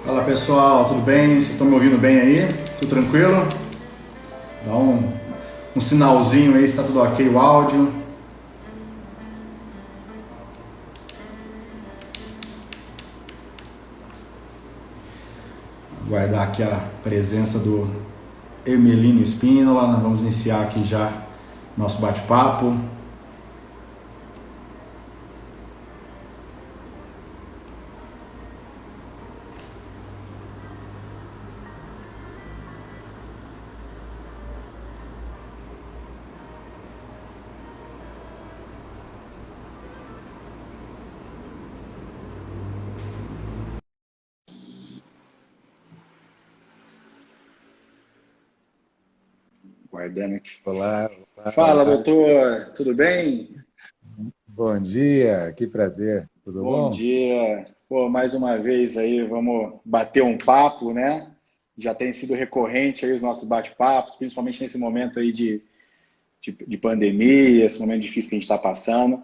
Fala pessoal, tudo bem? Vocês estão me ouvindo bem aí? Tudo tranquilo? Dá um sinalzinho aí se está tudo ok o áudio. Aguardar aqui a presença do Hermelino Spínola. Nós vamos iniciar aqui já nosso bate-papo. Guardando aqui. Olá, olá, Fala, olá. doutor, tudo bem? Bom dia, que prazer. Tudo Bom bom? dia. Pô, mais uma vez aí, vamos bater um papo, né? Já tem sido recorrente aí os nossos bate-papos, principalmente nesse momento aí de pandemia, esse momento difícil que a gente está passando.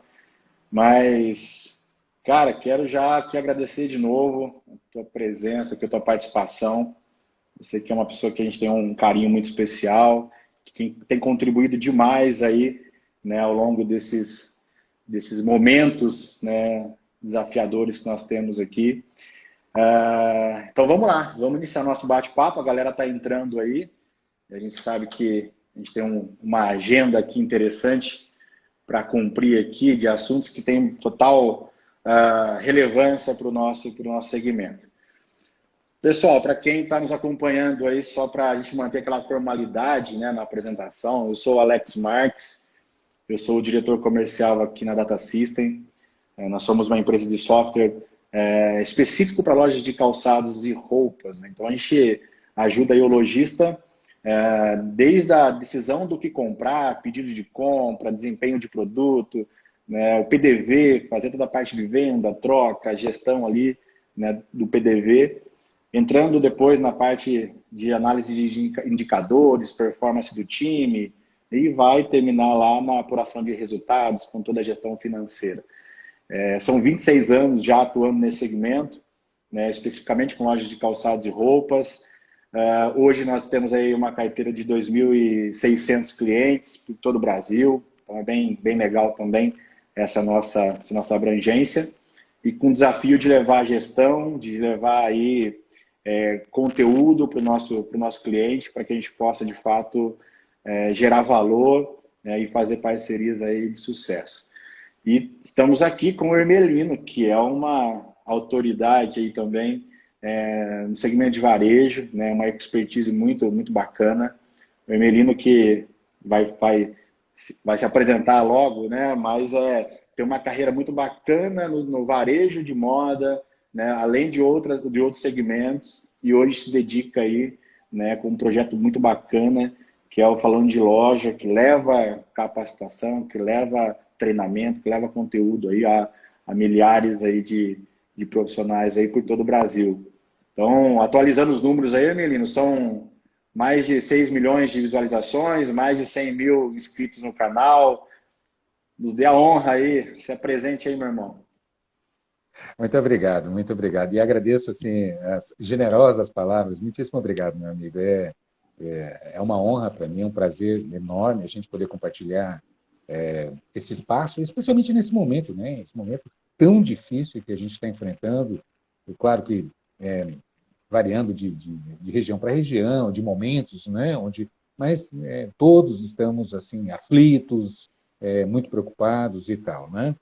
Mas, cara, quero já aqui agradecer de novo a tua presença, a tua participação. Você que é uma pessoa que a gente tem um carinho muito especial, que tem contribuído demais aí, né, ao longo desses momentos, né, desafiadores que nós temos aqui. Então vamos lá, vamos iniciar nosso bate-papo. A galera está entrando aí. A gente sabe que a gente tem uma agenda aqui interessante para cumprir aqui de assuntos que têm total relevância para o nosso segmento. Pessoal, para quem está nos acompanhando aí, só para a gente manter aquela formalidade, né, na apresentação, eu sou o Alex Marques, eu sou o diretor comercial aqui na Data System. Nós somos uma empresa de software específico para lojas de calçados e roupas, né? Então a gente ajuda aí o lojista desde a decisão do que comprar, pedido de compra, desempenho de produto, né, o PDV, fazer toda a parte de venda, troca, gestão ali, né, do PDV. Entrando depois na parte de análise de indicadores, performance do time, e vai terminar lá na apuração de resultados, com toda a gestão financeira. São 26 anos já atuando nesse segmento, né, especificamente com lojas de calçados e roupas. Hoje nós temos aí uma carteira de 2.600 clientes por todo o Brasil, então é bem legal também essa nossa abrangência. E com o desafio de levar a gestão, de levar aí conteúdo para o nosso cliente, para que a gente possa, de fato, gerar valor, né, e fazer parcerias aí de sucesso. E estamos aqui com o Hermelino, que é uma autoridade aí também no segmento de varejo, né, uma expertise muito, muito bacana. O Hermelino que vai se apresentar logo, né, mas tem uma carreira muito bacana no varejo de moda, né, além de outros segmentos, e hoje se dedica aí, né, com um projeto muito bacana, que é o Falando de Loja, que leva capacitação, que leva treinamento, que leva conteúdo aí a milhares aí de profissionais aí por todo o Brasil. Então, atualizando os números aí, Melino, são mais de 6 milhões de visualizações, mais de 100 mil inscritos no canal. Nos dê a honra aí, se apresente aí, meu irmão. Muito obrigado, muito obrigado. E agradeço assim, as generosas palavras. Muitíssimo obrigado, meu amigo. É uma honra para mim, é um prazer enorme a gente poder compartilhar esse espaço, especialmente nesse momento, né? Esse momento tão difícil que a gente está enfrentando. E claro que variando de região para região, de momentos, né? Mas todos estamos assim aflitos, muito preocupados e tal, né?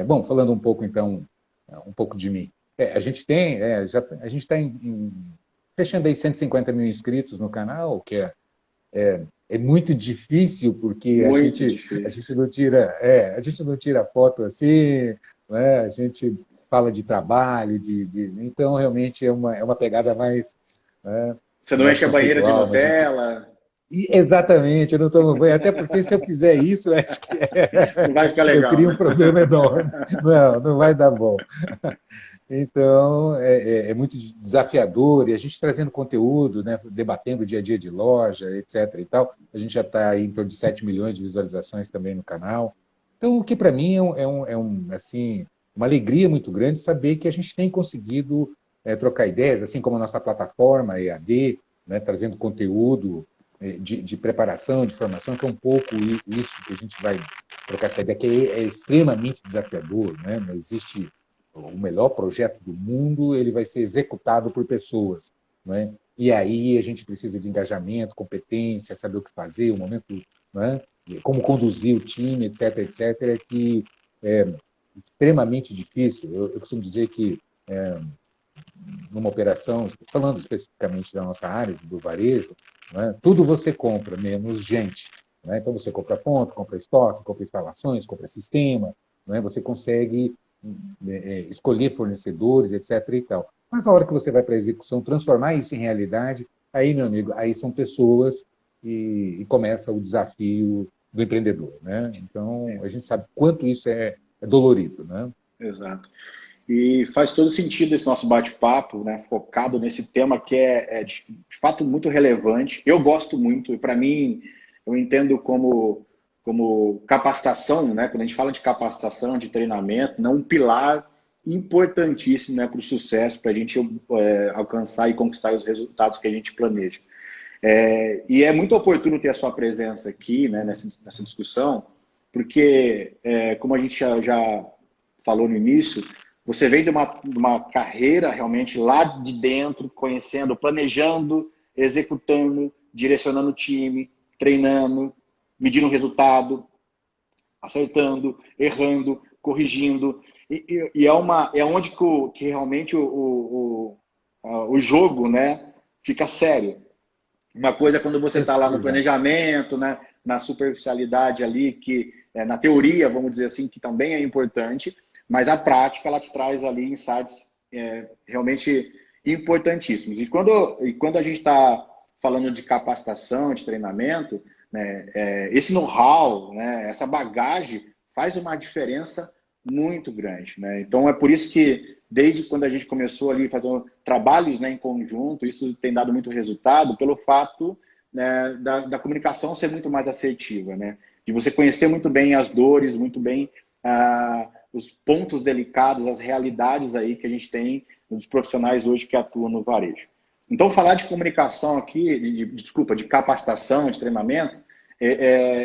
Bom, falando um pouco então, um pouco de mim. A gente tem, a gente está fechando aí 150 mil inscritos no canal, que é muito difícil porque Muito a gente difícil. não tira, a gente não tira foto assim, né? A gente fala de trabalho, então realmente é uma pegada mais, né, Você não mais enche a banheira de conceitual, mas Nutella, exatamente, eu não tomo banho, até porque se eu fizer isso, eu acho que não vai ficar eu legal, crio né? um problema enorme. Não, não vai dar bom. Então, é muito desafiador, e a gente trazendo conteúdo, né, debatendo o dia a dia de loja, etc. e tal. A gente já está em torno de 7 milhões de visualizações também no canal. Então, o que para mim assim, uma alegria muito grande saber que a gente tem conseguido trocar ideias, assim como a nossa plataforma EAD, né, trazendo conteúdo de preparação, de formação, que é um pouco isso que a gente vai trocar essa ideia, que é extremamente desafiador, né? Não existe o melhor projeto do mundo, ele vai ser executado por pessoas, né? E aí a gente precisa de engajamento, competência, saber o que fazer, o momento, né? Como conduzir o time, etc, etc, que é extremamente difícil. Eu costumo dizer que numa operação, falando especificamente da nossa área, do varejo, né, tudo você compra, menos gente. Né? Então, você compra ponto, compra estoque, compra instalações, compra sistema, né? Você consegue escolher fornecedores, etc. E tal. Mas a hora que você vai para a execução, transformar isso em realidade, aí, meu amigo, aí são pessoas e começa o desafio do empreendedor. Né? Então, a gente sabe quanto isso é dolorido. Né? Exato. E faz todo sentido esse nosso bate-papo, né, focado nesse tema que é de fato muito relevante. Eu gosto muito, e para mim, eu entendo como capacitação, né, quando a gente fala de capacitação, de treinamento, né, um pilar importantíssimo, né, para o sucesso, para a gente alcançar e conquistar os resultados que a gente planeja. E é muito oportuno ter a sua presença aqui, né, nessa discussão, porque, como a gente já falou no início, você vem de uma carreira realmente lá de dentro, conhecendo, planejando, executando, direcionando o time, treinando, medindo o resultado, acertando, errando, corrigindo. É onde que realmente o jogo, né, fica sério. Uma coisa é quando você está lá no Exato. planejamento, né, na superficialidade ali, que na teoria, vamos dizer assim, que também é importante, mas a prática ela te traz ali insights realmente importantíssimos. E quando a gente está falando de capacitação, de treinamento, né, esse know-how, né, essa bagagem faz uma diferença muito grande. Né? Então é por isso que desde quando a gente começou ali fazendo trabalhos, né, em conjunto, isso tem dado muito resultado pelo fato, né, da comunicação ser muito mais assertiva, né? De você conhecer muito bem as dores, muito bem os pontos delicados, as realidades aí que a gente tem dos profissionais hoje que atuam no varejo. Então, falar de comunicação aqui, desculpa, de capacitação, de treinamento,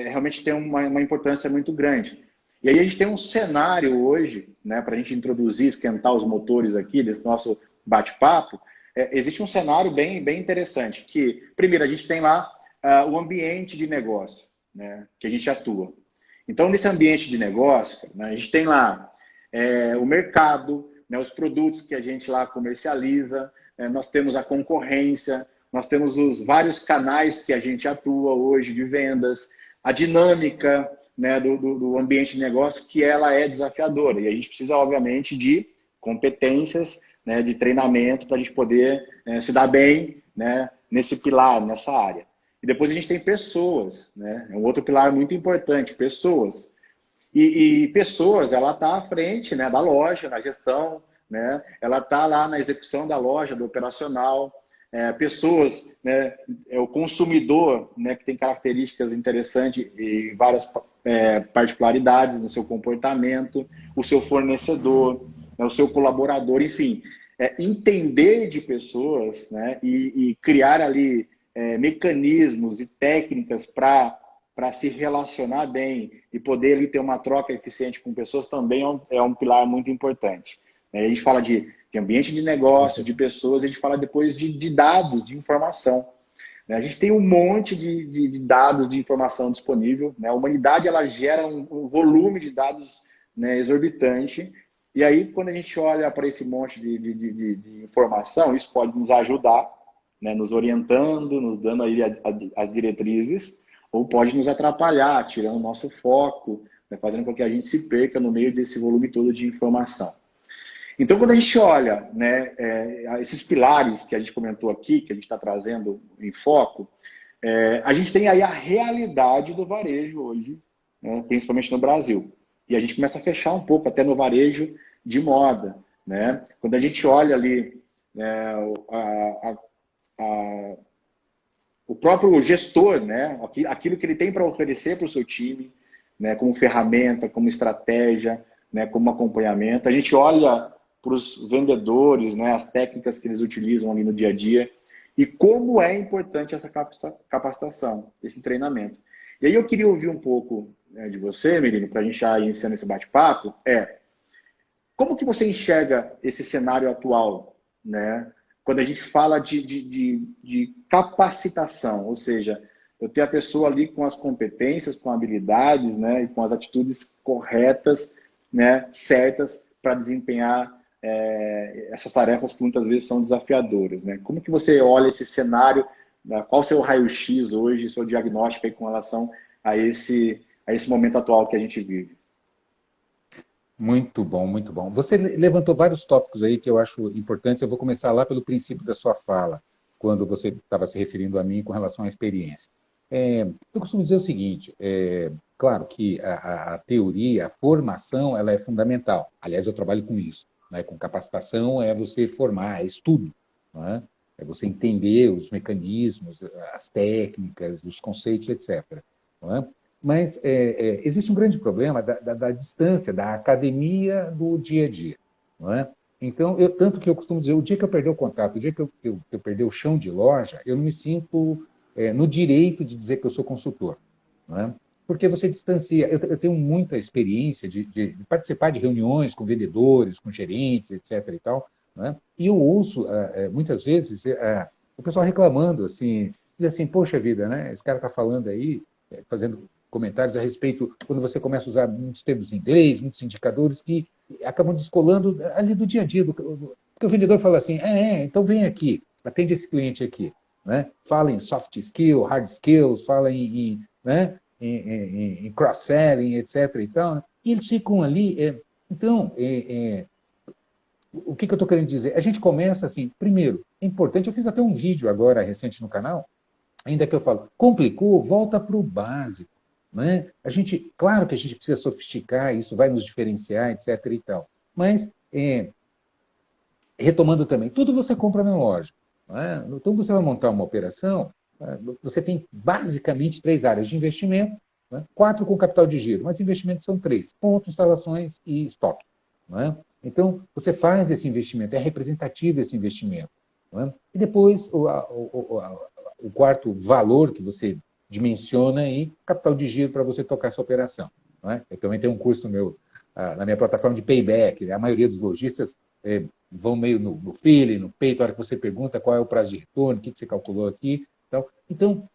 realmente tem uma importância muito grande. E aí a gente tem um cenário hoje, né, para a gente introduzir, esquentar os motores aqui desse nosso bate-papo, existe um cenário bem interessante, que, primeiro, a gente tem lá o ambiente de negócio, né, que a gente atua. Então, nesse ambiente de negócio, né, a gente tem lá o mercado, né, os produtos que a gente lá comercializa, nós temos a concorrência, nós temos os vários canais que a gente atua hoje de vendas, a dinâmica, né, do ambiente de negócio, que ela é desafiadora. E a gente precisa, obviamente, de competências, né, de treinamento para a gente poder se dar bem, né, nesse pilar, nessa área. E depois a gente tem pessoas, né, é um outro pilar muito importante, pessoas. E pessoas, ela está à frente, né, da loja, na gestão, né, ela está lá na execução da loja, do operacional. Pessoas, né, o consumidor, né, que tem características interessantes e várias particularidades no seu comportamento, o seu fornecedor, né, o seu colaborador, enfim. Entender de pessoas, né, e criar ali mecanismos e técnicas para se relacionar bem e poder ali ter uma troca eficiente com pessoas também é um pilar muito importante. A gente fala de ambiente de negócio, de pessoas, a gente fala depois de dados, de informação. A gente tem um monte de dados de informação disponível. A humanidade ela gera um volume de dados, né, exorbitante. E aí, quando a gente olha para esse monte de informação, isso pode nos ajudar, né, nos orientando, nos dando aí as diretrizes, ou pode nos atrapalhar, tirando o nosso foco, né, fazendo com que a gente se perca no meio desse volume todo de informação. Então, quando a gente olha, né, esses pilares que a gente comentou aqui, que a gente está trazendo em foco, a gente tem aí a realidade do varejo hoje, né, principalmente no Brasil. E a gente começa a fechar um pouco até no varejo de moda. Né? Quando a gente olha ali o próprio gestor, né, aquilo que ele tem para oferecer para o seu time, né, como ferramenta, como estratégia, né, como acompanhamento. A gente olha para os vendedores, né, as técnicas que eles utilizam ali no dia a dia e como é importante essa capacitação, esse treinamento. E aí eu queria ouvir um pouco, né, de você, Merino, para a gente já iniciando esse bate-papo, como que você enxerga esse cenário atual, né? Quando a gente fala de capacitação, ou seja, eu ter a pessoa ali com as competências, com habilidades, né, e com as atitudes corretas, né, certas para desempenhar essas tarefas que muitas vezes são desafiadoras, né? Como que você olha esse cenário? Né? Qual o seu raio-x hoje, seu diagnóstico aí com relação a esse momento atual que a gente vive? Muito bom, muito bom. Você levantou vários tópicos aí que eu acho importantes. Eu vou começar lá pelo princípio da sua fala, quando você estava se referindo a mim com relação à experiência. Eu costumo dizer o seguinte: claro que a teoria, a formação, ela é fundamental. Aliás, eu trabalho com isso, né? Com capacitação é você formar, é estudo, não é? É você entender os mecanismos, as técnicas, os conceitos, etc. Não é? Mas existe um grande problema da distância, da academia do dia a dia. Não é? Então, tanto que eu costumo dizer, o dia que eu perder o contato, o dia que eu perder o chão de loja, eu não me sinto no direito de dizer que eu sou consultor. Não é? Porque você distancia. Eu tenho muita experiência de participar de reuniões com vendedores, com gerentes, etc. e tal, não é? E eu ouço, muitas vezes, o pessoal reclamando, assim, diz assim, poxa vida, né? Esse cara está falando aí, fazendo comentários a respeito, quando você começa a usar muitos termos em inglês, muitos indicadores que acabam descolando ali do dia a dia. Porque o vendedor fala assim, então vem aqui, atende esse cliente aqui. Né? Fala em soft skill, hard skills, fala né? em cross-selling, etc. E, tal, né? E eles ficam ali. Então, o que eu estou querendo dizer? A gente começa assim, primeiro, é importante, eu fiz até um vídeo agora recente no canal, ainda que eu falo, complicou, volta para o básico. Né? Claro que a gente precisa sofisticar, isso vai nos diferenciar, etc. e tal. Mas, retomando também, tudo você compra na loja. Né? Então, você vai montar uma operação, você tem basicamente 3 áreas de investimento, né? 4 com capital de giro, mas investimentos são 3, pontos, instalações e estoque. Né? Então, você faz esse investimento, é representativo esse investimento. Né? E depois, o quarto valor que você dimensiona aí, capital de giro para você tocar essa operação. Né? Eu também tenho um curso meu na minha plataforma de payback. Né? A maioria dos lojistas vão meio no feeling, no peito, a hora que você pergunta qual é o prazo de retorno, o que você calculou aqui. Então,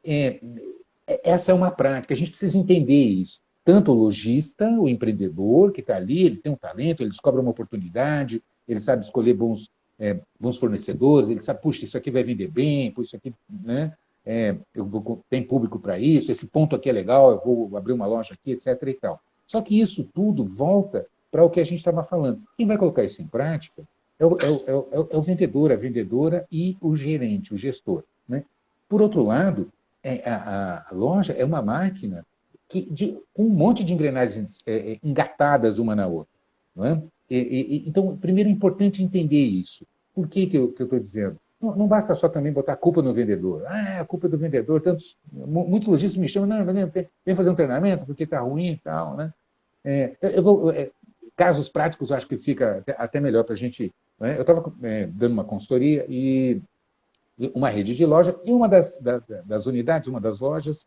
essa é uma prática, a gente precisa entender isso. Tanto o lojista, o empreendedor que está ali, ele tem um talento, ele descobre uma oportunidade, ele sabe escolher bons fornecedores, ele sabe, puxa, isso aqui vai vender bem, puxa, isso aqui, né? Tem público para isso, esse ponto aqui é legal, eu vou abrir uma loja aqui, etc. e tal. Só que isso tudo volta para o que a gente estava falando. Quem vai colocar isso em prática é o vendedor, a vendedora e o gerente, o gestor. Né? Por outro lado, a loja é uma máquina com um monte de engrenagens engatadas uma na outra. Não é? Então, primeiro é importante entender isso. Por que eu estou dizendo? Não basta só também botar a culpa no vendedor. A culpa é do vendedor. Muitos lojistas me chamam, não, vem fazer um treinamento porque está ruim e tal. Né? Casos práticos, eu acho que fica até melhor para a gente. Né? Eu estava dando uma consultoria e uma rede de loja, e uma das unidades, uma das lojas,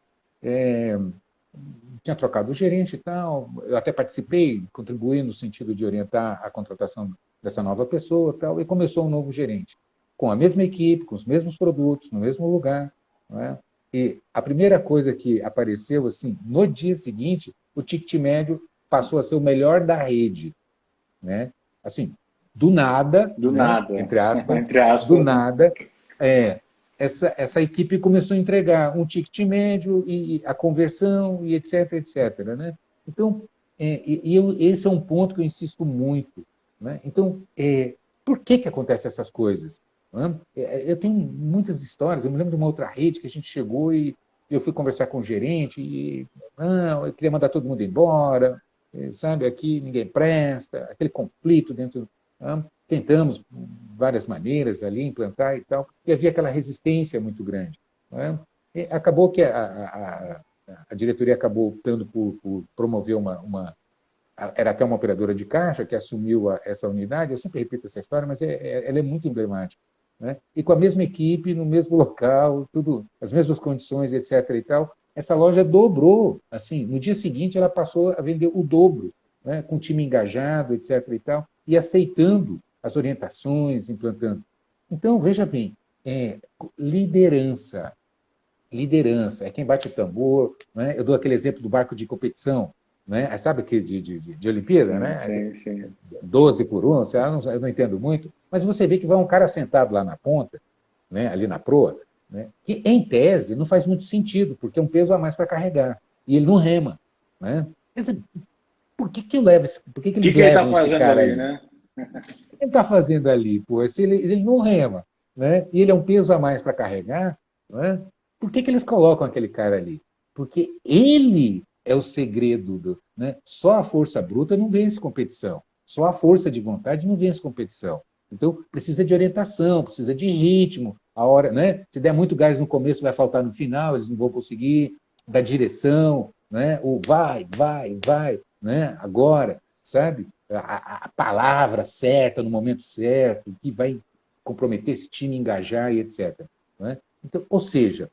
tinha trocado o gerente e tal. Eu até participei, contribuí no sentido de orientar a contratação dessa nova pessoa e tal, e começou um novo gerente, com a mesma equipe, com os mesmos produtos, no mesmo lugar. Não é? E a primeira coisa que apareceu, assim, no dia seguinte, o ticket médio passou a ser o melhor da rede. Né? Assim, do nada, Do né? nada, Entre aspas, entre do aspas, né? nada, essa equipe começou a entregar um ticket médio e a conversão e etc, etc. Né? Então, esse é um ponto que eu insisto muito. Né? Então, por que acontecem essas coisas? Né? Eu tenho muitas histórias, eu me lembro de uma outra rede que a gente chegou e eu fui conversar com o gerente e não, eu queria mandar todo mundo embora, sabe, aqui ninguém presta, aquele conflito dentro. Né? Tentamos várias maneiras ali implantar e tal, e havia aquela resistência muito grande. Né? E acabou que a diretoria acabou optando por promover era até uma operadora de caixa que assumiu essa unidade. Eu sempre repito essa história, mas ela é muito emblemática, né? E com a mesma equipe, no mesmo local, tudo, as mesmas condições, etc. e tal, essa loja dobrou. Assim, no dia seguinte, ela passou a vender o dobro, né? Com o time engajado, etc. e tal, e aceitando as orientações, implantando. Então, veja bem, liderança. Liderança é quem bate o tambor, né? Eu dou aquele exemplo do barco de competição, né? Sabe que de Olimpíada, né? Sim, sim. 12 por 1, eu não entendo muito, mas você vê que vai um cara sentado lá na ponta, né? Ali na proa, né? Que em tese não faz muito sentido, porque é um peso a mais para carregar, e ele não rema, né? Quer dizer, por que O que eles que ele está levam esse fazendo cara ali, aí? né? O que ele está fazendo ali, pô? Se ele não rema, né? E ele é um peso a mais para carregar, né? Por que eles colocam aquele cara ali? Porque ele é o segredo né? Só a força bruta não vence competição. Só a força de vontade não vence competição. Então, precisa de orientação, precisa de ritmo. A hora, né? Se der muito gás no começo, vai faltar no final, eles não vão conseguir. Da direção, né? O vai, né? Agora, sabe? A palavra certa no momento certo, que vai comprometer esse time, engajar e etc. Né? Então, ou seja,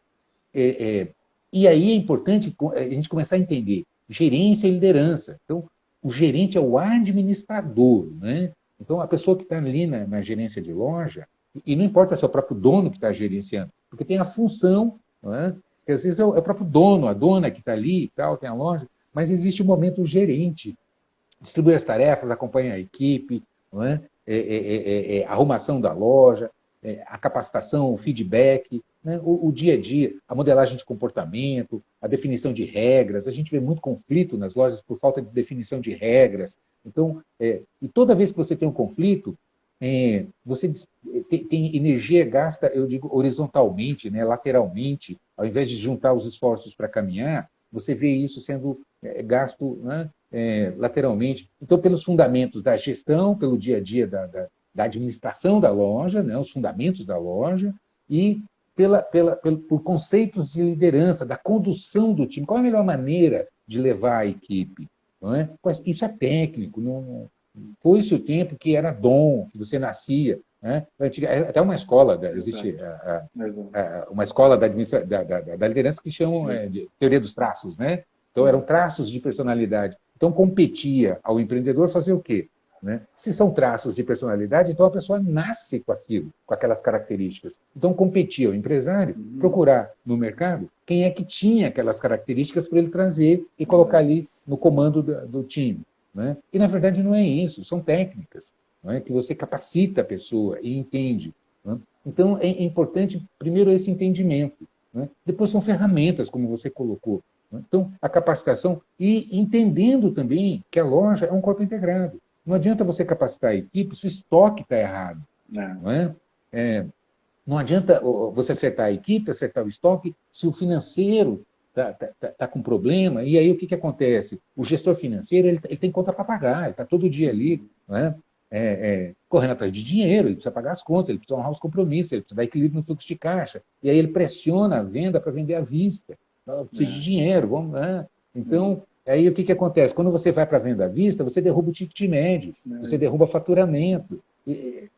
e aí é importante a gente começar a entender gerência e liderança. Então, o gerente é o administrador, né? Então, a pessoa que está ali na gerência de loja, e não importa se é o próprio dono que está gerenciando, porque tem a função, não é? Que às vezes é o próprio dono, a dona que está ali e tal, tem a loja, mas existe o momento gerente, distribuir as tarefas, acompanhar a equipe, não é? Arrumação da loja, a capacitação, o feedback, né? O dia a dia, a modelagem de comportamento, a definição de regras. A gente vê muito conflito nas lojas por falta de definição de regras. Então, e toda vez que você tem um conflito, você tem energia gasta, eu digo, horizontalmente, né, lateralmente, ao invés de juntar os esforços para caminhar, você vê isso sendo gasto, né, lateralmente. Então, pelos fundamentos da gestão, pelo dia a dia da administração da loja, né, os fundamentos da loja, e por conceitos de liderança, da condução do time. Qual é a melhor maneira de levar a equipe? Não é? Isso é técnico, não foi-se o tempo que era dom, que você nascia. Né? Até uma escola, existe uma escola da liderança que chamam de teoria dos traços, né? Então, eram traços de personalidade. Então, competia ao empreendedor fazer o quê? Né? Se são traços de personalidade, então a pessoa nasce com aquilo, com aquelas características. Então, competia ao empresário procurar no mercado quem é que tinha aquelas características para ele trazer e colocar ali no comando do time. Né? E, na verdade, não é isso, são técnicas, não é? Que você capacita a pessoa e entende. Né? Então, é importante, primeiro, esse entendimento. Né? Depois, são ferramentas, como você colocou. Né? Então, a capacitação e entendendo também que a loja é um corpo integrado. Não adianta você capacitar a equipe se o estoque está errado. Não é? Não adianta você acertar a equipe, acertar o estoque, se o financeiro está com problema. E aí o que acontece? O gestor financeiro ele tem conta para pagar, ele está todo dia ali, não é? Correndo atrás de dinheiro, ele precisa pagar as contas, ele precisa honrar os compromissos, ele precisa dar equilíbrio no fluxo de caixa. E aí ele pressiona a venda para vender à vista. Não, precisa de dinheiro, vamos lá. Então, aí o que acontece? Quando você vai para a venda à vista, você derruba o ticket médio, você derruba faturamento.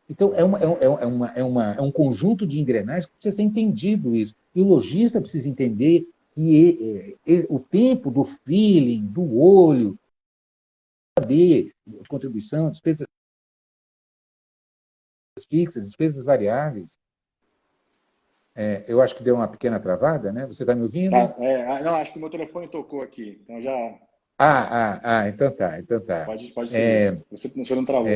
Então, é um conjunto de engrenagens que precisa ser entendido isso. E o lojista precisa entender que o tempo do feeling, do olho, saber contribuição, despesas fixas, despesas variáveis. Eu acho que deu uma pequena travada, né? Você está me ouvindo? Não, acho que o meu telefone tocou aqui, então já... Então tá. Pode seguir, você não travou.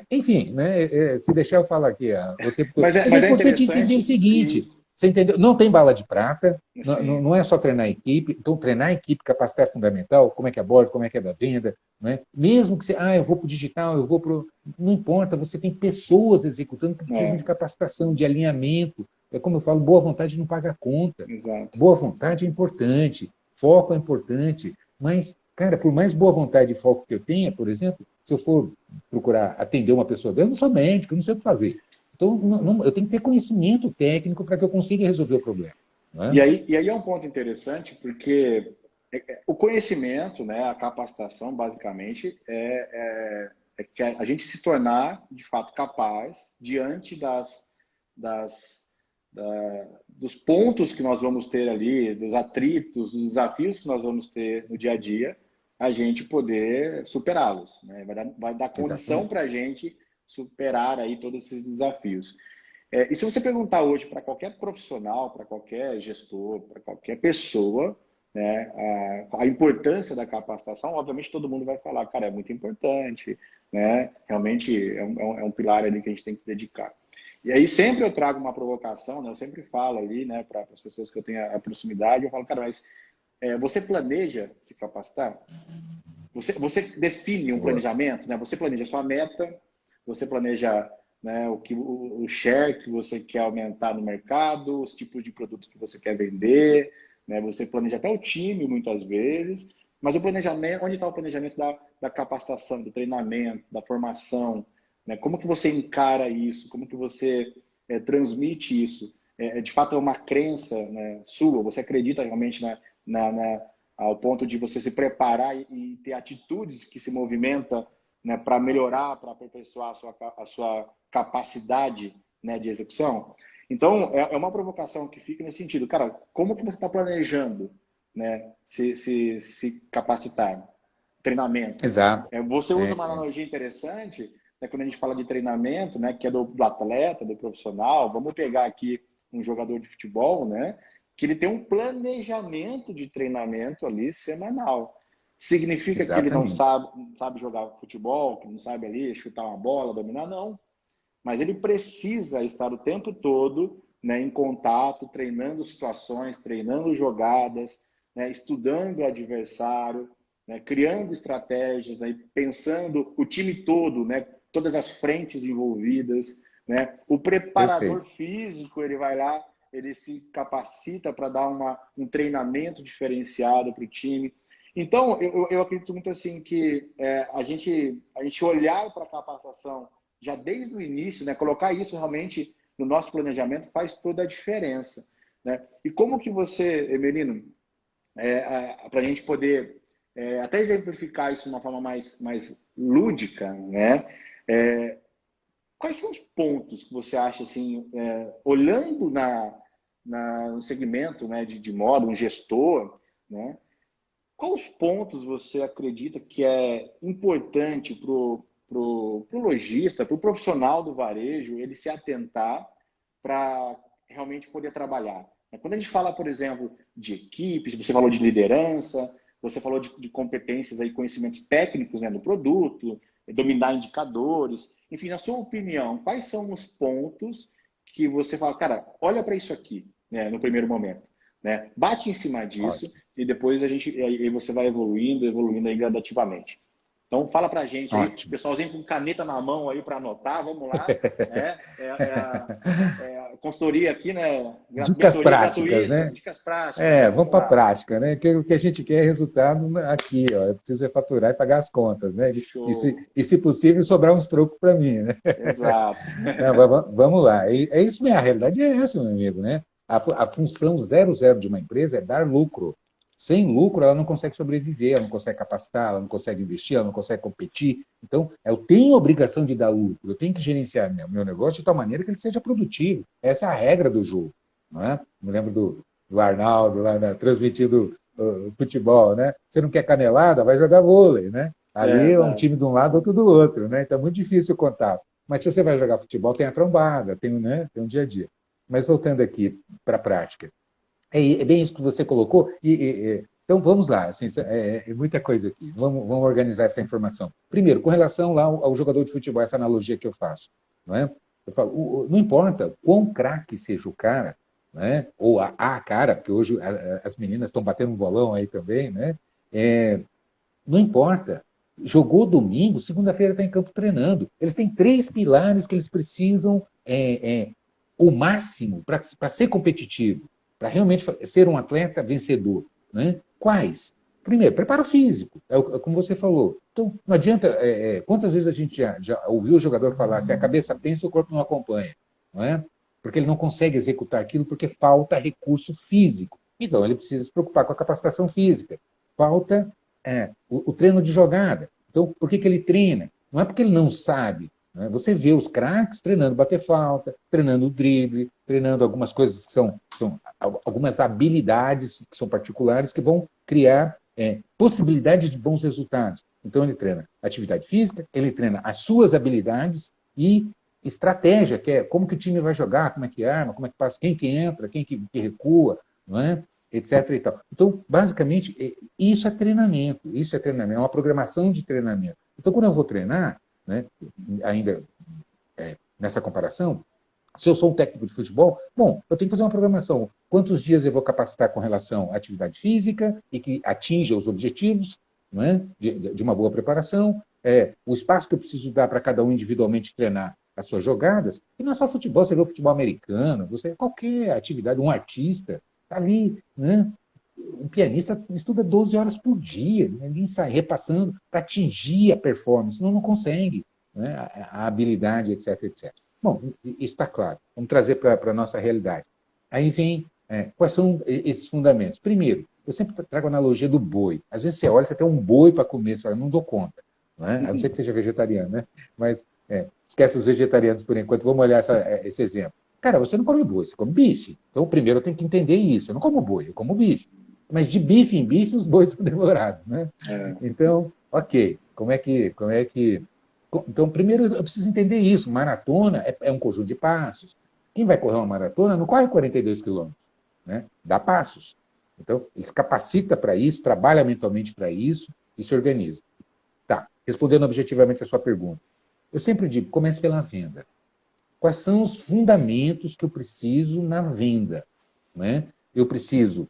Enfim, né? Se deixar eu falar aqui o tempo todo. Mas é importante entender o seguinte, você entendeu? Não tem bala de prata, não é só treinar a equipe. Então, treinar a equipe, capacitar é fundamental, como é que aborda, como é que é da venda. Né? Mesmo que você, eu vou para o digital, eu vou para o... Não importa, você tem pessoas executando que precisam de capacitação, de alinhamento. É como eu falo, boa vontade não paga conta. Exato. Boa vontade é importante, foco é importante, mas, cara, por mais boa vontade e foco que eu tenha, por exemplo, se eu for procurar atender uma pessoa, eu não sou médico, eu não sei o que fazer. Então, eu tenho que ter conhecimento técnico para que eu consiga resolver o problema. não é? E aí é um ponto interessante, porque o conhecimento, né, a capacitação, basicamente, é que a gente se tornar, de fato, capaz, diante das, dos pontos que nós vamos ter ali, dos atritos, dos desafios que nós vamos ter no dia a dia, a gente poder superá-los, né? Vai dar condição Exatamente. para a gente superar aí todos esses desafios. E se você perguntar hoje para qualquer profissional, para qualquer gestor, para qualquer pessoa, né, a importância da capacitação, obviamente todo mundo vai falar, cara, é muito importante, né? Realmente é um pilar ali que a gente tem que se dedicar. E aí sempre eu trago uma provocação, né? Eu sempre falo ali, né, para as pessoas que eu tenho a proximidade, eu falo, cara, mas você planeja se capacitar? Você define um Boa. planejamento, né? Você planeja a sua meta, você planeja, né, o share que você quer aumentar no mercado, os tipos de produtos que você quer vender, né? Você planeja até o time muitas vezes, mas o planejamento, onde está o planejamento da capacitação, do treinamento, da formação, né? Como que você encara isso? Como que você transmite isso? De fato é uma crença, né, sua? Você acredita realmente ao ponto de você se preparar e ter atitudes que se movimentam, né, para melhorar, para aperfeiçoar a sua capacidade, né, de execução? Então, é uma provocação que fica nesse sentido. Cara, como que você está planejando, né, se capacitar? Treinamento. Exato. Você usa uma É, analogia interessante, né, quando a gente fala de treinamento, né, que é do atleta, do profissional. Vamos pegar aqui um jogador de futebol, né, que ele tem um planejamento de treinamento ali semanal. Significa que ele não exatamente. sabe jogar futebol, que não sabe ali chutar uma bola, dominar? Não. Mas ele precisa estar o tempo todo, né, em contato, treinando situações, treinando jogadas, né, estudando o adversário, né, criando estratégias, né, pensando o time todo, né, todas as frentes envolvidas. Né? O preparador Perfeito. físico, ele vai lá, ele se capacita para dar um treinamento diferenciado para o time. Então, eu acredito muito assim que a gente olhar para a capacitação já desde o início, né, colocar isso realmente no nosso planejamento faz toda a diferença. Né? E como que você, Emelino, para a gente poder até exemplificar isso de uma forma mais lúdica, né? Quais são os pontos que você acha, assim, olhando no segmento, né, de moda, um gestor, né? Quais os pontos você acredita que é importante pro lojista, para o profissional do varejo, ele se atentar para realmente poder trabalhar? Quando a gente fala, por exemplo, de equipes, você falou de liderança, você falou de competências e conhecimentos técnicos, né, do produto, dominar indicadores. Enfim, na sua opinião, quais são os pontos que você fala, cara, olha para isso aqui, né, no primeiro momento, né? Bate em cima disso Ótimo. e depois aí você vai evoluindo aí gradativamente. Então fala para a gente aí, Ótimo. pessoalzinho com caneta na mão aí para anotar, vamos lá. A consultoria aqui, né? Dicas Mentoria práticas, gratuita, né? dicas práticas, né? Vamos Vamos para a lá. prática, né? O que a gente quer é resultado aqui, ó. Eu preciso faturar e pagar as contas, né? Show. E se possível, sobrar uns trocos para mim, né? Exato. Não, vamos lá. É isso mesmo, a realidade é essa, meu amigo, né? A função 00 de uma empresa é dar lucro. Sem lucro, ela não consegue sobreviver, ela não consegue capacitar, ela não consegue investir, ela não consegue competir. Então, eu tenho a obrigação de dar lucro, eu tenho que gerenciar meu negócio de tal maneira que ele seja produtivo. Essa é a regra do jogo. Não é? Me lembro do Arnaldo lá, né, transmitindo futebol, né? Você não quer canelada, vai jogar vôlei, né? Ali é um Exato. time de um lado, outro do outro, né? Então é muito difícil o contato. Mas se você vai jogar futebol, tem a trombada, né? Tem um dia a dia. Mas voltando aqui para a prática, é bem isso que você colocou. Então vamos lá, assim, muita coisa aqui. Vamos organizar essa informação. Primeiro, com relação lá ao jogador de futebol, essa analogia que eu faço, não é? Eu falo, não importa quão craque seja o cara, né? Ou a cara, porque hoje as meninas estão batendo um bolão aí também, né? Não importa. Jogou domingo, segunda-feira está em campo treinando. Eles têm três pilares que eles precisam o máximo para ser competitivo, para realmente ser um atleta vencedor. Né? Quais? Primeiro, preparo físico, como você falou. Então, não adianta. Quantas vezes a gente já ouviu o jogador falar assim: a cabeça pensa, o corpo não acompanha. Não é? porque ele não consegue executar aquilo porque falta recurso físico. Então, ele precisa se preocupar com a capacitação física. Falta o treino de jogada. Então, por que ele treina? Não é porque ele não sabe. Né? Você vê os craques treinando bater falta, treinando drible, treinando algumas coisas que são algumas habilidades que são particulares que vão criar possibilidade de bons resultados. Então, ele treina atividade física, ele treina as suas habilidades e estratégia, que é como que o time vai jogar, como é que arma, como é que passa, quem que entra, quem que recua, não é? Etc. E tal. Então, basicamente, isso é treinamento, é uma programação de treinamento. Então, quando eu vou treinar, né, ainda nessa comparação, se eu sou um técnico de futebol, bom, eu tenho que fazer uma programação. Quantos dias eu vou capacitar com relação à atividade física e que atinja os objetivos, não é? de uma boa preparação, o espaço que eu preciso dar para cada um individualmente treinar as suas jogadas, e não é só futebol, você vê o futebol americano, qualquer atividade, um artista está ali, né? Um pianista estuda 12 horas por dia, ninguém sai repassando para atingir a performance, senão não consegue, né? A habilidade, etc, etc. Bom, isso está claro. Vamos trazer para a nossa realidade. Aí vem, quais são esses fundamentos? Primeiro, eu sempre trago a analogia do boi. Às vezes você olha, você tem um boi para comer, você fala, não dou conta. Não é? A não ser que seja vegetariano, né? Mas esquece os vegetarianos por enquanto. Vamos olhar esse exemplo. Cara, você não come boi, você come bife. Então, primeiro eu tenho que entender isso. Eu não como boi, eu como bife. Mas de bife em bife, os bois são devorados, né? Então, ok. Como é que... Então, primeiro eu preciso entender isso. Maratona é um conjunto de passos. Quem vai correr uma maratona não corre 42 quilômetros, né? Dá passos. Então, ele se capacita para isso, trabalha mentalmente para isso e se organiza. Tá, respondendo objetivamente a sua pergunta. Eu sempre digo, comece pela venda. Quais são os fundamentos que eu preciso na venda? Né? Eu preciso,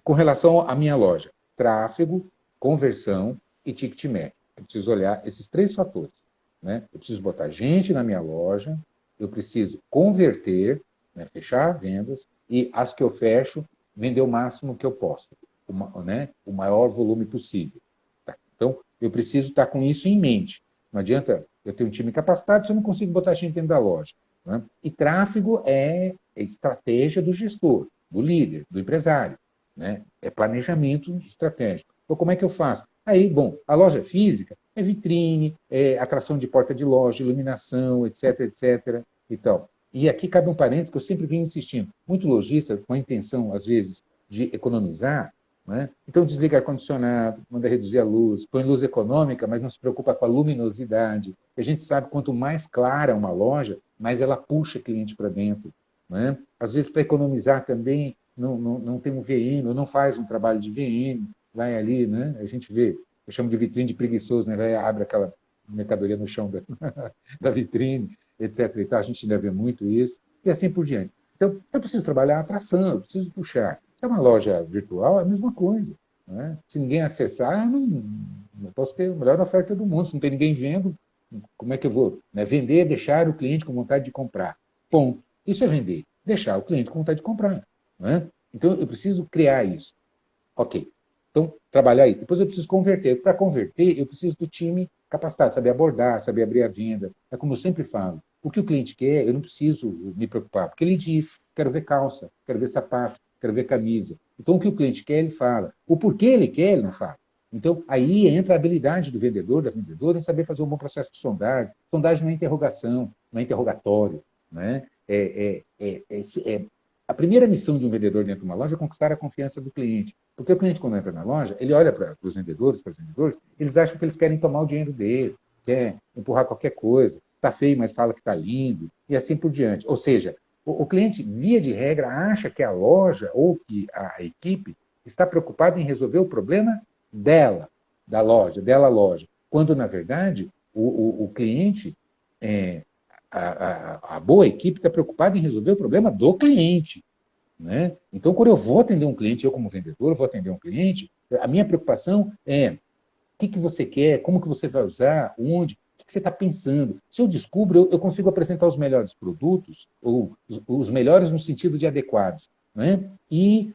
com relação à minha loja, tráfego, conversão e ticket médio. Eu preciso olhar esses 3 fatores. Né? Eu preciso botar gente na minha loja, eu preciso converter, né, fechar vendas, e as que eu fecho, vender o máximo que eu posso, o maior volume possível. Tá? Então, eu preciso estar com isso em mente. Não adianta eu ter um time capacitado se eu não consigo botar gente dentro da loja. Né? E tráfego é estratégia do gestor, do líder, do empresário. Né? É planejamento estratégico. Então, como é que eu faço? Aí, bom, a loja física é vitrine, é atração de porta de loja, iluminação, etc, etc. Então, e aqui cabe um parênteses que eu sempre venho insistindo. Muito lojista, com a intenção, às vezes, de economizar, né? Então desliga ar-condicionado, manda reduzir a luz, põe luz econômica, mas não se preocupa com a luminosidade. A gente sabe que quanto mais clara uma loja, mais ela puxa cliente para dentro. Né? Às vezes, para economizar também, não tem um VM, ou não faz um trabalho de VM, vai ali, né? A gente vê, eu chamo de vitrine de preguiçoso, né? Vai, abre aquela mercadoria no chão da vitrine, etc. E tal. A gente ainda vê muito isso, e assim por diante. Então, eu preciso trabalhar a atração, eu preciso puxar. Se é uma loja virtual, é a mesma coisa. Né? Se ninguém acessar, não posso ter a melhor oferta do mundo. Se não tem ninguém vendo, como é que eu vou? Né? Vender é deixar o cliente com vontade de comprar. Ponto. Isso é vender. Deixar o cliente com vontade de comprar. Né? Então, eu preciso criar isso. Ok. Então, trabalhar isso. Depois eu preciso converter. Para converter, eu preciso do time capacitado, saber abordar, saber abrir a venda. É como eu sempre falo. O que o cliente quer, eu não preciso me preocupar. Porque ele diz, quero ver calça, quero ver sapato, quero ver camisa. Então, o que o cliente quer, ele fala. O porquê ele quer, ele não fala. Então, aí entra a habilidade do vendedor, da vendedora, em saber fazer um bom processo de sondagem. Sondagem não é interrogação, não é interrogatório. Né? A primeira missão de um vendedor dentro de uma loja é conquistar a confiança do cliente. Porque o cliente, quando entra na loja, ele olha para os vendedores, para os vendedores, eles acham que eles querem tomar o dinheiro dele, quer empurrar qualquer coisa, está feio, mas fala que está lindo, e assim por diante. Ou seja, o cliente, via de regra, acha que a loja ou que a equipe está preocupada em resolver o problema dela, da loja, dela loja. Quando, na verdade, o cliente, a boa equipe está preocupada em resolver o problema do cliente. Né? Então, quando eu vou atender um cliente, eu como vendedor, eu vou atender um cliente, a minha preocupação é o que você quer, como que você vai usar, onde, o que você está pensando. Se eu descubro, eu consigo apresentar os melhores produtos, ou os melhores no sentido de adequados, né? E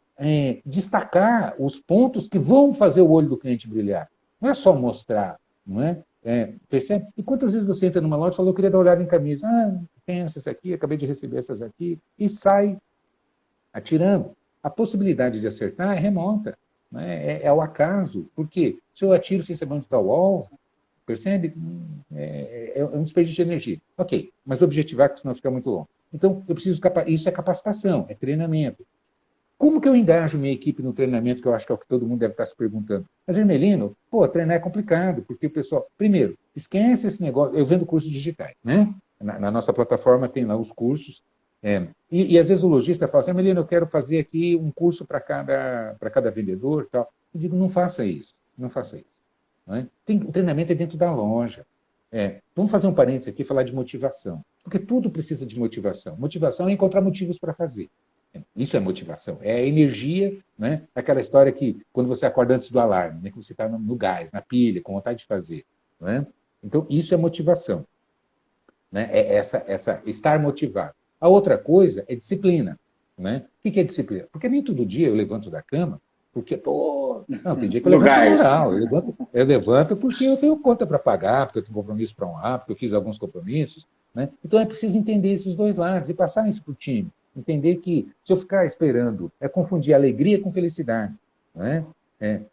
destacar os pontos que vão fazer o olho do cliente brilhar. Não é só mostrar, não é? Percebe? E quantas vezes você entra numa loja e fala, eu queria dar uma olhada em camisa? tem essas aqui, acabei de receber essas aqui, e sai atirando. A possibilidade de acertar é remota, né? É ao acaso. Por quê? Se eu atiro sem saber onde está o alvo, percebe? É um desperdício de energia. Ok, mas objetivar, porque senão fica muito longo. Então, eu preciso isso é capacitação, é treinamento. Como que eu engajo minha equipe no treinamento, que eu acho que é o que todo mundo deve estar se perguntando? Mas, Hermelino, treinar é complicado, porque o pessoal, primeiro, esquece esse negócio, eu vendo cursos digitais, né? Na nossa plataforma tem lá os cursos, e às vezes o lojista fala assim, Hermelino, eu quero fazer aqui um curso para cada vendedor e tal. Eu digo, não faça isso, não faça isso. Não é? O treinamento é dentro da loja. Vamos fazer um parênteses aqui e falar de motivação, porque tudo precisa de motivação. Motivação é encontrar motivos para fazer. Isso é motivação, é a energia, né? Aquela história que quando você acorda antes do alarme, né? Que você está no gás, na pilha, com vontade de fazer. Né? Então, isso é motivação. Né? É essa estar motivado. A outra coisa é disciplina. Né? O que é disciplina? Porque nem todo dia eu levanto da cama porque, não, tem dia que eu levanto na moral. Eu levanto porque eu tenho conta para pagar, porque eu tenho compromisso para honrar, porque eu fiz alguns compromissos. Né? Então, é preciso entender esses dois lados e passar isso para o time. Entender que, se eu ficar esperando, é confundir alegria com felicidade. Né?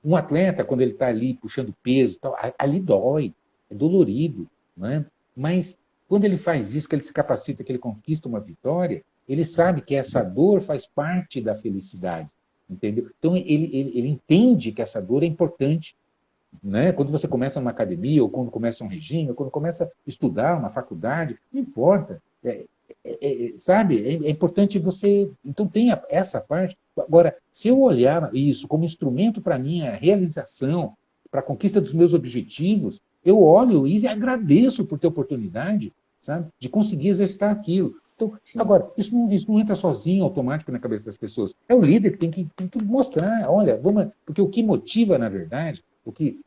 Um atleta, quando ele está ali puxando peso, tal, ali dói, é dolorido. Né? Mas, quando ele faz isso, que ele se capacita, que ele conquista uma vitória, ele sabe que essa dor faz parte da felicidade. Entendeu? Então, ele entende que essa dor é importante. Né? Quando você começa numa academia, ou quando começa um regime, ou quando começa a estudar uma faculdade, não importa. Sabe? É importante você. Então, tem essa parte. Agora, se eu olhar isso como instrumento para a minha realização, para a conquista dos meus objetivos, eu olho e agradeço por ter oportunidade, sabe? De conseguir exercitar aquilo. Então, agora, isso não entra sozinho, automático na cabeça das pessoas. É o líder que tem que mostrar, olha, porque o que motiva, na verdade, o que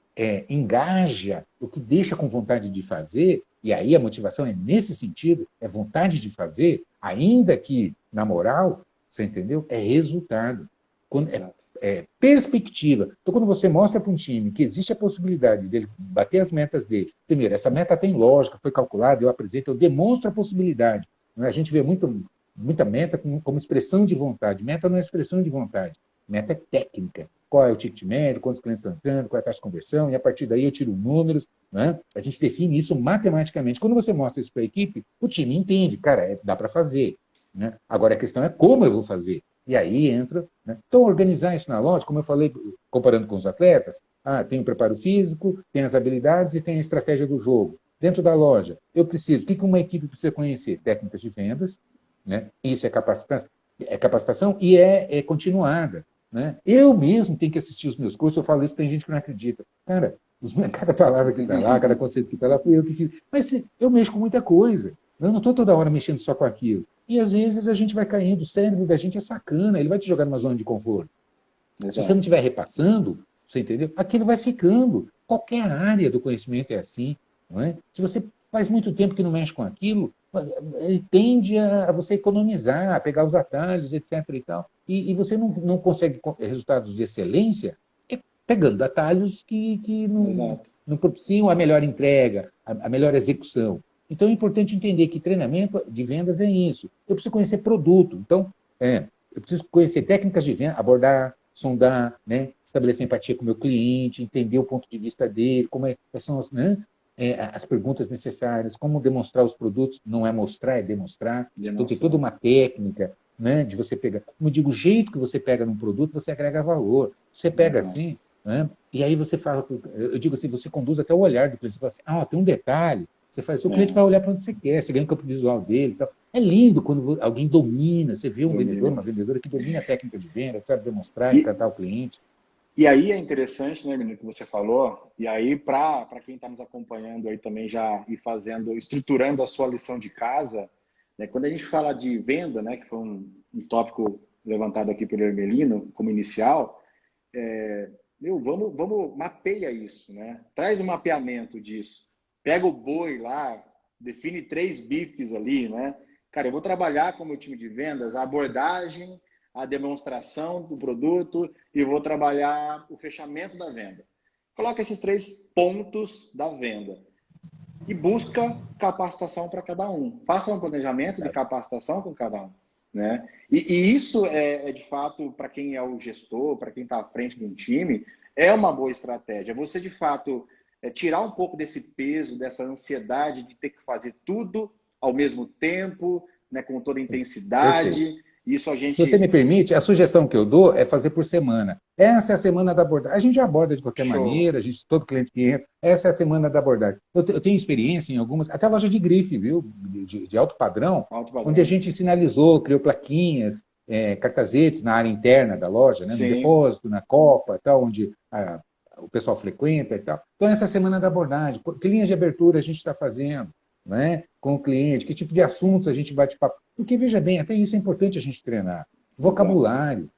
engaja, o que deixa com vontade de fazer, e aí a motivação é nesse sentido, é vontade de fazer, ainda que na moral, você entendeu? É resultado. É perspectiva. Então, quando você mostra para um time que existe a possibilidade dele bater as metas dele, primeiro, essa meta tem lógica, foi calculada, eu apresento, eu demonstro a possibilidade. A gente vê muita meta como expressão de vontade. Meta não é expressão de vontade. Meta é técnica. Qual é o ticket médio, quantos clientes estão entrando, qual é a taxa de conversão, e a partir daí eu tiro números. Né? A gente define isso matematicamente. Quando você mostra isso para a equipe, o time entende, cara, dá para fazer. Né? Agora a questão é como eu vou fazer. E aí entra. Né? Então, organizar isso na loja, como eu falei, comparando com os atletas, tem o preparo físico, tem as habilidades e tem a estratégia do jogo. Dentro da loja, eu preciso. O que uma equipe precisa conhecer? Técnicas de vendas, né? Isso é capacitação e é continuada. Né? Eu mesmo tenho que assistir os meus cursos, eu falo isso, tem gente que não acredita. Cara, cada palavra que está lá, cada conceito que está lá, fui eu que fiz. Mas eu mexo com muita coisa. Eu não estou toda hora mexendo só com aquilo. E às vezes a gente vai caindo, o cérebro da gente é sacana, ele vai te jogar numa zona de conforto. Exato. Se você não estiver repassando, você entendeu? Aquilo vai ficando. Qualquer área do conhecimento é assim. Não é? Se você faz muito tempo que não mexe com aquilo, ele tende a você economizar, a pegar os atalhos, etc. E tal. E você não consegue resultados de excelência pegando atalhos que não propiciam a melhor entrega, a melhor execução. Então é importante entender que treinamento de vendas é isso. Eu preciso conhecer produto. Então, eu preciso conhecer técnicas de venda, abordar, sondar, né? Estabelecer empatia com o meu cliente, entender o ponto de vista dele, quais são as perguntas necessárias, como demonstrar os produtos. Não é mostrar, é demonstrar. Então tem toda uma técnica, né, de você pegar. Como eu digo, o jeito que você pega num produto, você agrega valor. Você pega assim, né, e aí você fala, eu digo assim, você conduz até o olhar do cliente. Você fala assim, tem um detalhe. Você faz, o cliente vai olhar para onde você quer, você ganha o campo visual dele. Tal. É lindo quando alguém domina, você vê um vendedor, uma vendedora que domina a técnica de venda, que sabe demonstrar, encantar o cliente. E aí é interessante, né, menino, que você falou, e aí para quem está nos acompanhando aí também já ir estruturando a sua lição de casa, né, quando a gente fala de venda, né, que foi um tópico levantado aqui pelo Hermelino como inicial, vamos mapeia isso, né? Traz um mapeamento disso. Pega o boi lá, define 3 bifes ali, né? Cara, eu vou trabalhar com o meu time de vendas, a abordagem, a demonstração do produto e vou trabalhar o fechamento da venda. Coloca esses 3 pontos da venda. e busca capacitação para cada um. Faça um planejamento de capacitação com cada um, né? E isso de fato, para quem é o gestor, para quem está à frente de um time, é uma boa estratégia. Você, de fato, tirar um pouco desse peso, dessa ansiedade de ter que fazer tudo ao mesmo tempo, né, com toda a Perfeito. intensidade. Isso a Se você me gente... permite, a sugestão que eu dou é fazer por semana. Essa é a semana da abordagem. A gente já aborda de qualquer Show. maneira, todo cliente que entra, essa é a semana da abordagem. Eu tenho experiência em algumas, até loja de grife, viu? De alto padrão, Alto onde a padrão. gente sinalizou, criou plaquinhas, cartazetes na área interna da loja, né? No Sim. depósito, na copa, tal, onde o pessoal frequenta e tal. Então, essa é a semana da abordagem. Que linhas de abertura a gente está fazendo, né? Com o cliente, que tipo de assuntos a gente bate papo. Porque, veja bem, até isso é importante a gente treinar. Exato. Vocabulário,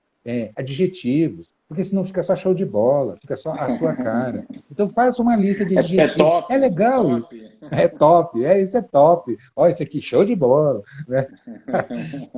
adjetivos, porque senão fica só show de bola, fica só a sua cara. Então, faça uma lista de É adjetivos. É top, é legal isso. top. É top, isso é top. Olha, isso aqui, show de bola. Né?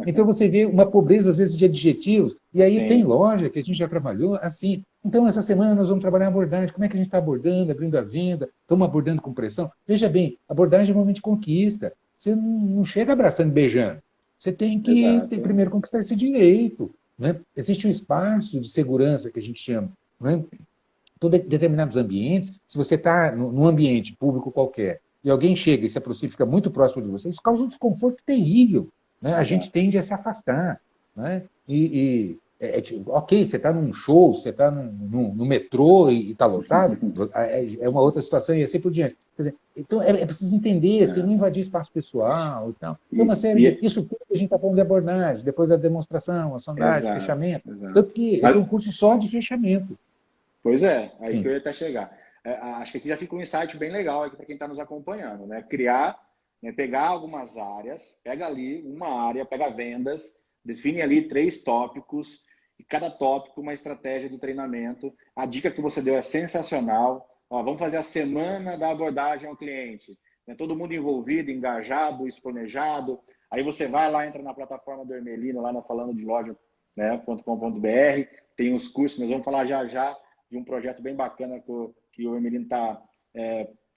Então, você vê uma pobreza, às vezes, de adjetivos, e aí tem Sim, loja que a gente já trabalhou assim. Então, essa semana nós vamos trabalhar a abordagem. Como é que a gente está abordando, abrindo a venda? Estamos abordando com pressão? Veja bem, abordagem é um momento de conquista. Você não chega abraçando e beijando. Você tem que exato. primeiro conquistar esse direito. Né? Existe um espaço de segurança que a gente chama. Né? Então, determinados ambientes, se você está num ambiente público qualquer e alguém chega e se aproxima, fica muito próximo de você, isso causa um desconforto terrível. Né? A gente Exato. tende a se afastar. Né? Ok, você está num show, você está no metrô e está lotado, é uma outra situação e assim por diante. Quer dizer, então, é preciso entender, assim, É. não invadir espaço pessoal e tal. Tem uma E, série de... e- Isso tudo que a gente está falando de abordagem, depois da demonstração, a sondagem, exato, fechamento. exato. Tanto que eu Mas, tenho um curso só de fechamento. pois é, aí que eu Sim. ia até chegar. Acho que aqui já fica um insight bem legal aqui para quem está nos acompanhando, né? Criar, né, pegar algumas áreas, pega ali uma área, pega vendas, define ali 3 tópicos, e cada tópico uma estratégia de treinamento. A dica que você deu é sensacional. Ó, vamos fazer a semana da abordagem ao cliente. Né? Todo mundo envolvido, engajado, planejado. Aí você vai lá, entra na plataforma do Hermelino, lá na falando de loja, né, .com.br, tem os cursos, nós vamos falar já já de um projeto bem bacana que o Emelino está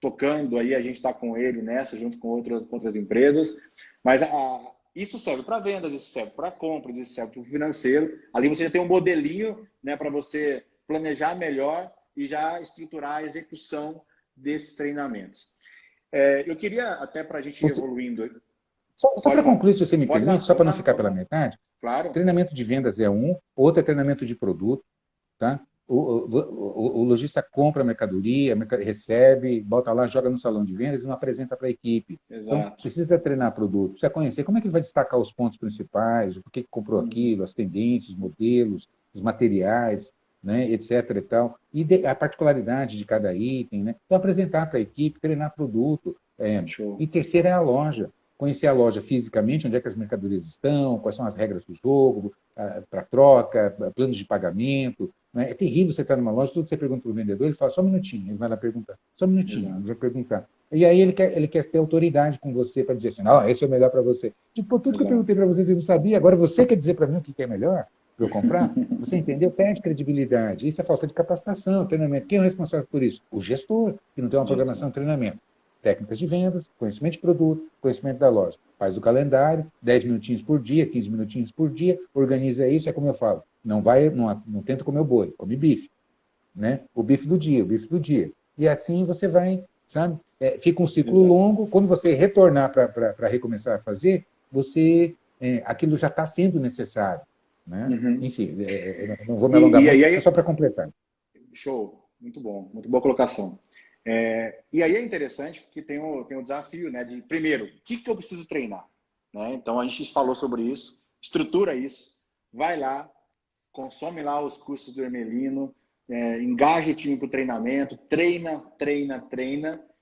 tocando aí, a gente está com ele nessa, junto com outras empresas. Mas isso serve para vendas, isso serve para compras, isso serve para o financeiro. Ali você já tem um modelinho, né, para você planejar melhor e já estruturar a execução desses treinamentos. Eu queria, até para a gente ir evoluindo, Só pode, para concluir, se você me pode permite, lá, só para vamos não lá, ficar vamos pela lá. metade, Claro, treinamento de vendas é um, outro é treinamento de produto, tá? O lojista compra a mercadoria, recebe, bota lá, joga no salão de vendas e não apresenta para a equipe. Então, exato. precisa treinar produto, precisa conhecer como é que ele vai destacar os pontos principais, o porquê que comprou aquilo, as tendências, os modelos, os materiais, né, etc. e tal, a particularidade de cada item, né? Então, apresentar para a equipe, treinar produto. Show. E terceira é a loja. Conhecer a loja fisicamente, onde é que as mercadorias estão, quais são as regras do jogo, para troca, planos de pagamento. Né? É terrível você estar numa loja, tudo que você pergunta para o vendedor, ele fala, só um minutinho, ele vai lá perguntar, só um minutinho, ele Exato, vai perguntar. E aí ele quer ter autoridade com você para dizer assim, não, esse é o melhor para você. Tipo, tudo que eu exato. perguntei para você, você não sabia, agora você quer dizer para mim o que é melhor para eu comprar? Você entendeu? Perde credibilidade. Isso é falta de capacitação, treinamento. Quem é o responsável por isso? O gestor, que não tem uma programação Gestor. de treinamento. Técnicas de vendas, conhecimento de produto, conhecimento da loja. Faz o calendário, 10 minutinhos por dia, 15 minutinhos por dia, organiza isso, é como eu falo. Não tenta comer o boi, come bife. Né? O bife do dia, o bife do dia. E assim você vai, sabe? Fica um ciclo Exato. longo. Quando você retornar para recomeçar a fazer, aquilo já está sendo necessário. Né? Uhum. Enfim, eu não vou me alongar E muito, é aí, só para completar. show, muito bom, muito boa colocação. E aí é interessante porque tem o desafio, né? De primeiro, o que eu preciso treinar? Né? Então a gente falou sobre isso, estrutura isso, vai lá, consome lá os cursos do Hermelino, engaja o time para o treinamento, treina,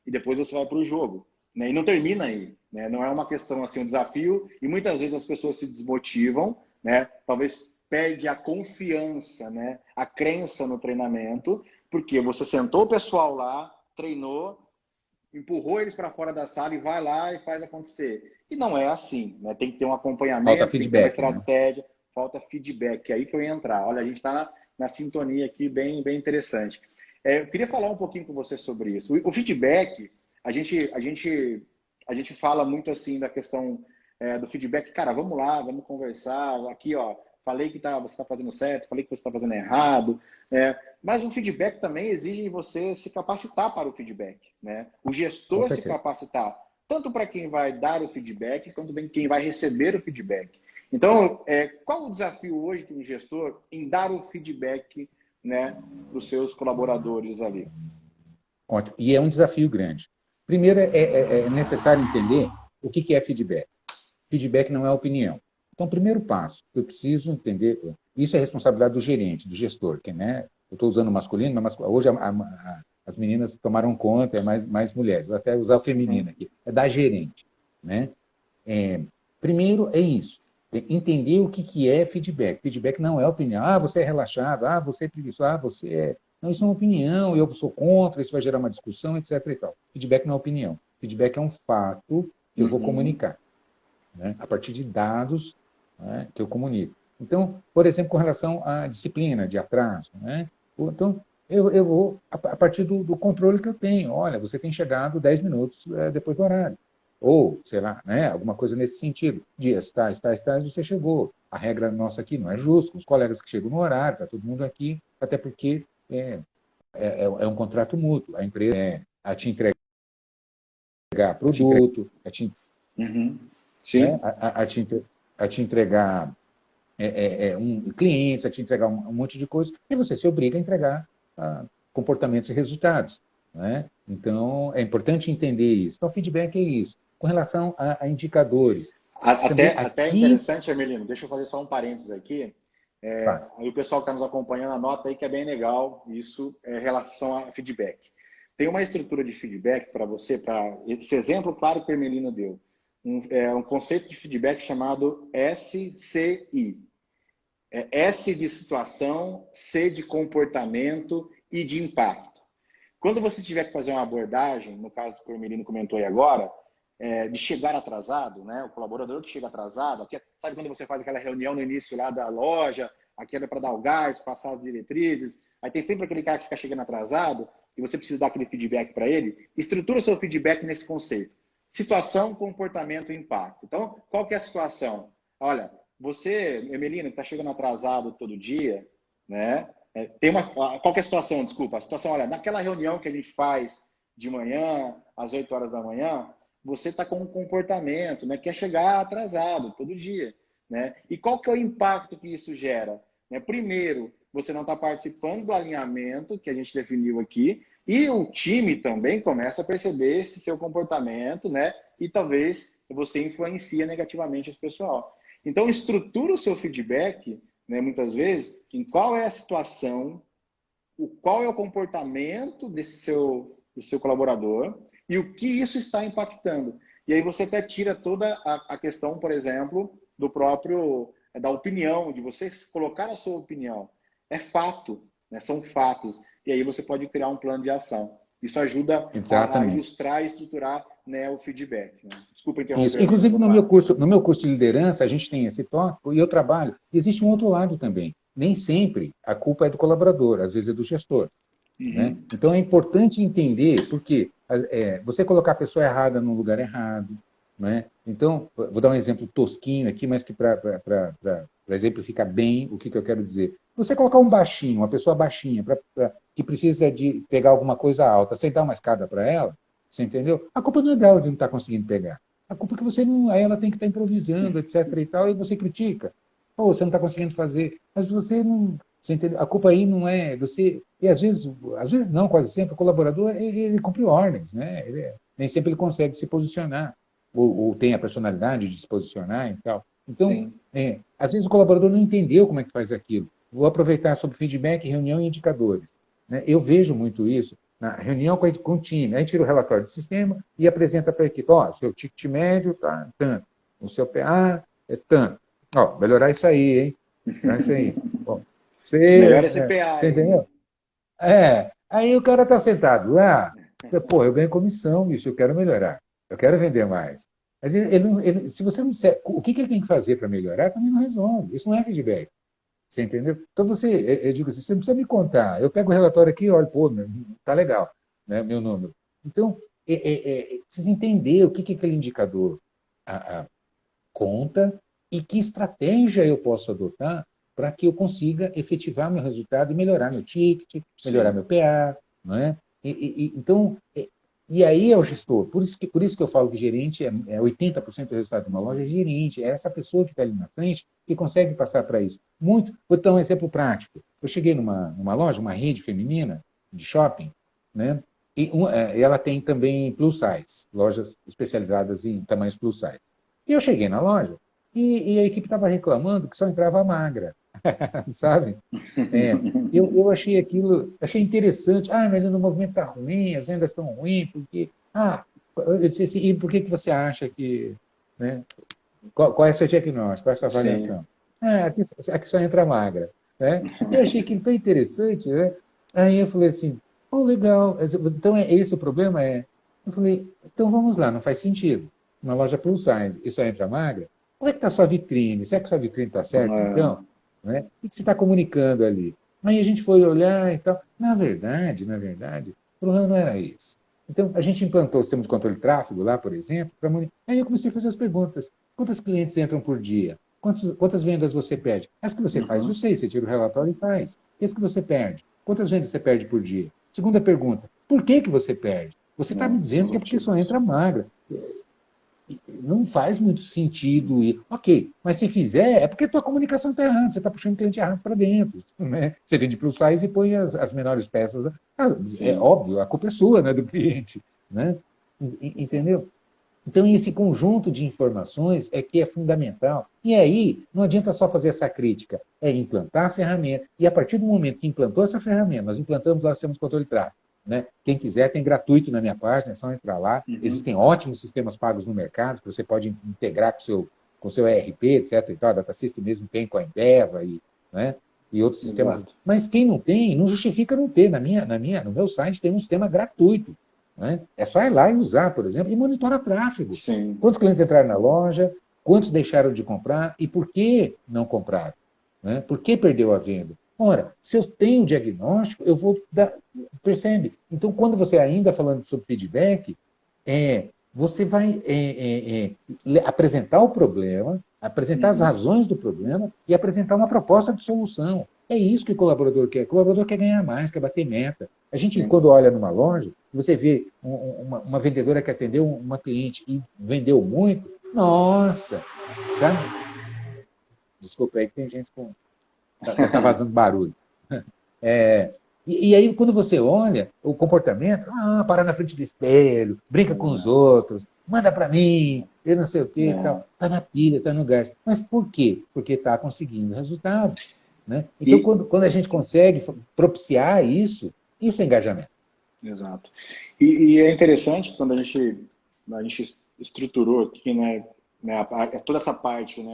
e depois você vai para o jogo. Né? E não termina aí. Né? Não é uma questão assim, um desafio, e muitas vezes as pessoas se desmotivam, né? Talvez perde a confiança, né? A crença no treinamento, porque você sentou o pessoal lá, treinou, empurrou eles para fora da sala e vai lá e faz acontecer. E não é assim, né? Tem que ter um Falta acompanhamento, tem que ter uma feedback, né? estratégia, falta feedback. É aí que eu ia entrar. Olha, a gente está na sintonia aqui, bem interessante. Eu queria falar um pouquinho com você sobre isso. O feedback, a gente fala muito assim da questão do feedback. Cara, vamos lá, vamos conversar. Aqui, ó, falei que você está fazendo certo, falei que você está fazendo errado. Mas o feedback também exige você se capacitar para o feedback, né? O Com gestor se certeza. capacitar, tanto para quem vai dar o feedback, quanto para quem vai receber o feedback. Então, qual o desafio hoje de um gestor em dar o feedback, né, para os seus colaboradores ali? Ótimo. E é um desafio grande. Primeiro, é necessário entender o que é feedback. Feedback não é opinião. Então, primeiro passo, eu preciso entender, isso é responsabilidade do gerente, do gestor, que, né, eu estou usando o masculino, mas hoje as meninas tomaram conta, é mais mulheres, vou até usar o feminino aqui, é da gerente. Né? Primeiro é isso, entender o que é feedback. Feedback não é opinião. Ah, você é relaxado, ah, você é preguiçoso, ah, você é... Não, isso é uma opinião, eu sou contra, isso vai gerar uma discussão, etc. E tal. Feedback não é opinião. Feedback é um fato que eu vou comunicar, né? A partir de dados, né, que eu comunico. Então, por exemplo, com relação à disciplina de atraso, né? Então, eu vou, a partir do controle que eu tenho. Olha, você tem chegado 10 minutos depois do horário. Ou, sei lá, né, alguma coisa nesse sentido. Dias, tais, você chegou. A regra nossa aqui não é justa. Os colegas que chegam no horário, está todo mundo aqui, até porque é um contrato mútuo. A empresa a te entregar produto, Sim. a te entregar clientes, a te entregar um monte de coisas, e você se obriga a entregar comportamentos e resultados. Né? Então, é importante entender isso. Então, feedback é isso. Com relação a indicadores. Também Até aqui... interessante, Emelino, deixa eu fazer só um parênteses aqui. Aí o pessoal que está nos acompanhando anota aí que é bem legal isso em relação a feedback. Tem uma estrutura de feedback para você, para esse exemplo claro que o Emelino deu. Um conceito de feedback chamado SCI. S de situação, C de comportamento e de impacto. Quando você tiver que fazer uma abordagem, no caso que o Emelino comentou aí agora, de chegar atrasado, né? O colaborador que chega atrasado, aqui, sabe quando você faz aquela reunião no início lá da loja, aqui era para dar o gás, passar as diretrizes, aí tem sempre aquele cara que fica chegando atrasado e você precisa dar aquele feedback para ele. Estrutura o seu feedback nesse conceito. Situação, comportamento e impacto. Então, qual que é a situação? Olha, você, Emelino, que está chegando atrasado todo dia, né? Qual que é a situação? Desculpa. A situação, olha, naquela reunião que a gente faz de manhã, às 8 horas da manhã, você está com um comportamento, né? Quer chegar atrasado todo dia, né? E qual que é o impacto que isso gera? Primeiro, você não está participando do alinhamento que a gente definiu aqui, e o time também começa a perceber esse seu comportamento, né? E talvez você influencia negativamente esse pessoal. Então, estrutura o seu feedback, né, muitas vezes, em qual é a situação, qual é o comportamento do seu colaborador e o que isso está impactando. E aí você até tira toda a questão, por exemplo, da opinião, de você colocar a sua opinião. É fato, né, são fatos. E aí você pode criar um plano de ação. Isso ajuda a ilustrar e estruturar, né, o feedback. Né? Desculpa interromper. Isso. Inclusive, no meu curso de liderança, a gente tem esse tópico e eu trabalho. Existe um outro lado também. Nem sempre a culpa é do colaborador, às vezes é do gestor. Né? Então, é importante entender, porque você colocar a pessoa errada no lugar errado. Né? Então, vou dar um exemplo tosquinho aqui, mas que para exemplificar bem o que eu quero dizer. Você colocar um baixinho, uma pessoa baixinha, que precisa de pegar alguma coisa alta, você dá uma escada para ela, você entendeu? A culpa não é dela de não estar conseguindo pegar. A culpa é que você não. Aí ela tem que estar improvisando, etc. e tal, e você critica. Pô, você não está conseguindo fazer. Mas você não. Você entendeu? A culpa aí não é você. E às vezes não, quase sempre, o colaborador ele cumpre ordens, né? Nem sempre ele consegue se posicionar, ou tem a personalidade de se posicionar e tal. Então, às vezes o colaborador não entendeu como é que faz aquilo. Vou aproveitar sobre feedback, reunião e indicadores. Né? Eu vejo muito isso na reunião com o time. Aí tira o relatório do sistema e apresenta para a equipe. Ó, seu ticket médio está tanto, o seu PA é tanto. Ó, melhorar isso aí, hein? Melhorar isso aí. Bom, melhor esse PA. Você entendeu? Aí o cara está sentado lá. Pô, eu ganho comissão, bicho, eu quero melhorar. Eu quero vender mais. Mas se você não disser o que ele tem que fazer para melhorar, também não resolve. Isso não é feedback. Você entendeu? Então, eu digo assim, você não precisa me contar. Eu pego o relatório aqui e olho, pô, tá legal, né, meu número. Então, precisa entender o que aquele indicador conta e que estratégia eu posso adotar para que eu consiga efetivar meu resultado e melhorar meu ticket, melhorar Sim. meu PA, não é? Então, e aí é o gestor. Por isso que eu falo que gerente é 80% do resultado de uma loja, é gerente, é essa pessoa que está ali na frente que consegue passar para isso. Muito. Vou dar um exemplo prático. Eu cheguei numa loja, uma rede feminina de shopping, né? E ela tem também plus size, lojas especializadas em tamanhos plus size. E eu cheguei na loja e a equipe estava reclamando que só entrava magra, sabe? Eu achei aquilo, achei interessante. Ah, mas o movimento está ruim, as vendas estão ruins, porque. Ah, eu disse assim, e por que você acha que. Né? Qual é o seu diagnóstico, qual é a sua Sim. avaliação? Ah, aqui só entra magra. Né? Eu achei aquilo tão interessante, né? Aí eu falei assim, oh, legal. Então, esse o problema? Eu falei, então vamos lá, não faz sentido. Uma loja plus size e só entra magra, como é que está a sua vitrine? Será que a sua vitrine está certa, É, então? Né? O que você está comunicando ali? Aí a gente foi olhar e tal. Na verdade, o problema não era esse. Então, a gente implantou o sistema de controle de tráfego lá, por exemplo, aí eu comecei a fazer as perguntas. Quantos clientes entram por dia? Quantas vendas você perde? As que você faz, eu uhum, sei, você tira o relatório e faz. E as que você perde? Quantas vendas você perde por dia? Segunda pergunta, por que você perde? Você está me são dizendo os que é porque só motivos. entra magra. Não faz muito sentido ir. Ok, mas se fizer, é porque a tua comunicação está errada, você está puxando o cliente errado para dentro. Né? Você vende plus size e põe as menores peças. É Sim, óbvio, a culpa é sua, né, do cliente. Né? exato. Entendeu? Então, esse conjunto de informações é que é fundamental. E aí, não adianta só fazer essa crítica, é implantar a ferramenta. E a partir do momento que implantou essa ferramenta, nós implantamos lá o sistema de controle de tráfego. Né? Quem quiser tem gratuito na minha página, é só entrar lá. Uhum, Existem ótimos sistemas pagos no mercado que você pode integrar com o seu ERP, etc. E tal. A Data System mesmo tem com a Endeavor né? E outros sistemas. exato. Mas quem não tem, não justifica não ter. No meu site tem um sistema gratuito. Né? É só ir lá e usar, por exemplo, e monitorar tráfego. Sim, Quantos clientes entraram na loja, quantos deixaram de comprar e por que não compraram? Né? Por que perdeu a venda? Ora, se eu tenho o diagnóstico, eu vou dar. Percebe? Então, quando você ainda falando sobre feedback, você vai apresentar o problema, apresentar as uhum, razões do problema e apresentar uma proposta de solução. É isso que o colaborador quer. O colaborador quer ganhar mais, quer bater meta. A gente, sim. quando olha numa loja, você vê uma vendedora que atendeu uma cliente e vendeu muito, nossa, sabe? Desculpa aí que tem gente com. Deve estar vazando barulho. E aí, quando você olha o comportamento, para na frente do espelho, brinca com os Exato. outros, manda para mim, eu não sei o que e tal. É. Está na pilha, está no gás. Mas por quê? Porque está conseguindo resultados. Né? Então, E, quando a gente consegue propiciar isso é engajamento. exato. E é interessante que quando a gente estruturou aqui, toda essa parte,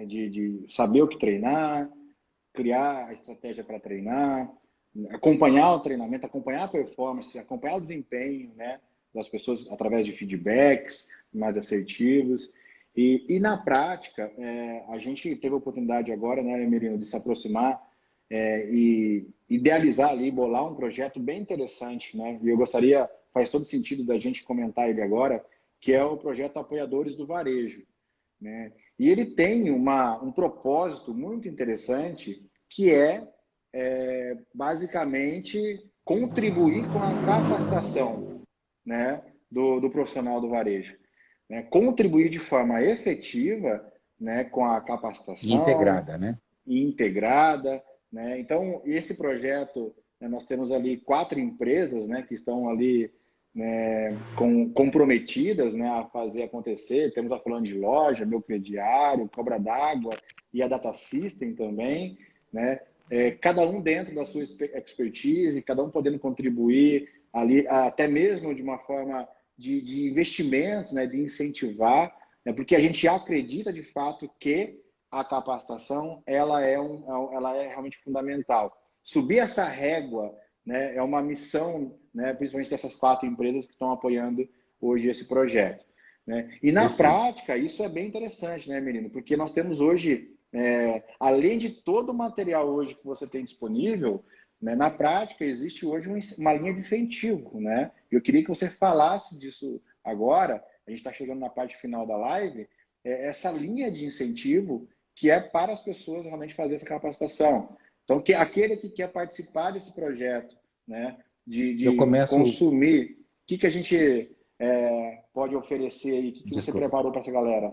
de saber o que treinar, criar a estratégia para treinar, acompanhar o treinamento, acompanhar a performance, acompanhar o desempenho, das pessoas através de feedbacks mais assertivos. E na prática, a gente teve a oportunidade agora, né, Emerino, de se aproximar e idealizar ali, bolar um projeto bem interessante, né? E eu gostaria, faz todo sentido da gente comentar ele agora, que é o projeto Apoiadores do Varejo, né? E ele tem um propósito muito interessante, que basicamente contribuir com a capacitação, né, do profissional do varejo, né? Contribuir de forma efetiva, né, com a E capacitação integrada, né? integrada, né? Então, esse projeto, né, nós temos ali 4 empresas, né, que estão ali, né, comprometidas, né, a fazer acontecer. Temos a Falando de Loja, Meu Crediário, Cobra d'Água e a Data System também, né? Cada um dentro da sua expertise, cada um podendo contribuir ali, até mesmo de uma forma de investimento, né, de incentivar, né, porque a gente acredita de fato que a capacitação ela é realmente fundamental. Subir essa régua, né, é uma missão, né, principalmente dessas 4 empresas que estão apoiando hoje esse projeto. Né? E na Perfeito. prática, isso é bem interessante, né, menino? Porque nós temos hoje, além de todo o material hoje que você tem disponível, né? Na prática, existe hoje uma linha de incentivo, né? Eu queria que você falasse disso agora, a gente está chegando na parte final da live, essa linha de incentivo que é para as pessoas realmente fazer essa capacitação. Então, aquele que quer participar desse projeto, né, Eu de começo. consumir, o que a gente pode oferecer aí? O que você Desculpa. preparou para essa galera?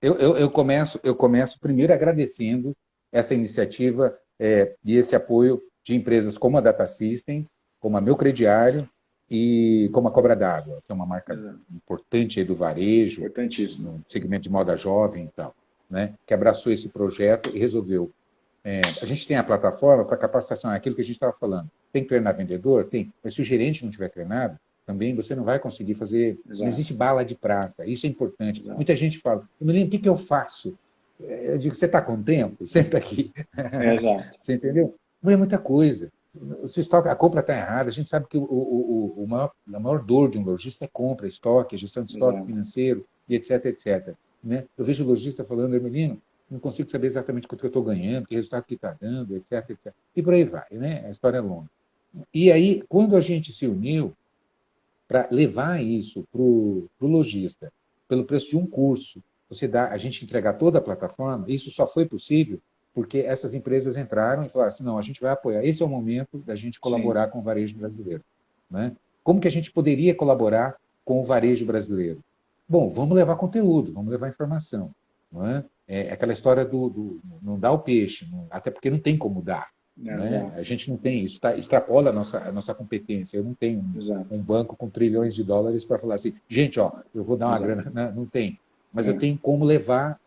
Eu começo primeiro agradecendo essa iniciativa e esse apoio de empresas como a Data System, como a Meu Crediário e como a Cobra d'Água, que é uma marca Exato. importante aí do varejo, Importantíssimo. no segmento de moda jovem e tal, né, que abraçou esse projeto e resolveu. A gente tem a plataforma para capacitação, é aquilo que a gente estava falando. Tem que treinar vendedor? Tem. Mas se o gerente não tiver treinado, também você não vai conseguir fazer. Exato. Não existe bala de prata. Isso é importante. Exato. Muita gente fala, menino, o que eu faço? Eu digo, você está com tempo? Senta aqui. Exato. Você entendeu? Não é muita coisa. Se estoque, a compra está errada, a gente sabe que a maior dor de um lojista é compra, estoque, gestão de estoque Exato. financeiro, e etc, etc. Né? Eu vejo o lojista falando, menino, não consigo saber exatamente quanto que eu estou ganhando, que resultado que está dando, etc, etc. E por aí vai, né? A história é longa. E aí, quando a gente se uniu para levar isso para o lojista, pelo preço de um curso, a gente entregar toda a plataforma, isso só foi possível porque essas empresas entraram e falaram assim, não, a gente vai apoiar. Esse é o momento da gente colaborar Sim. com o varejo brasileiro. Né? Como que a gente poderia colaborar com o varejo brasileiro? Bom, vamos levar conteúdo, vamos levar informação. Não é? É aquela história do não dá o peixe, até porque não tem como dar. Né? A gente não tem, isso extrapola a nossa competência. Eu não tenho um banco com trilhões de dólares para falar assim, gente, ó, eu vou dar uma grana. Não tem. Mas eu tenho como levar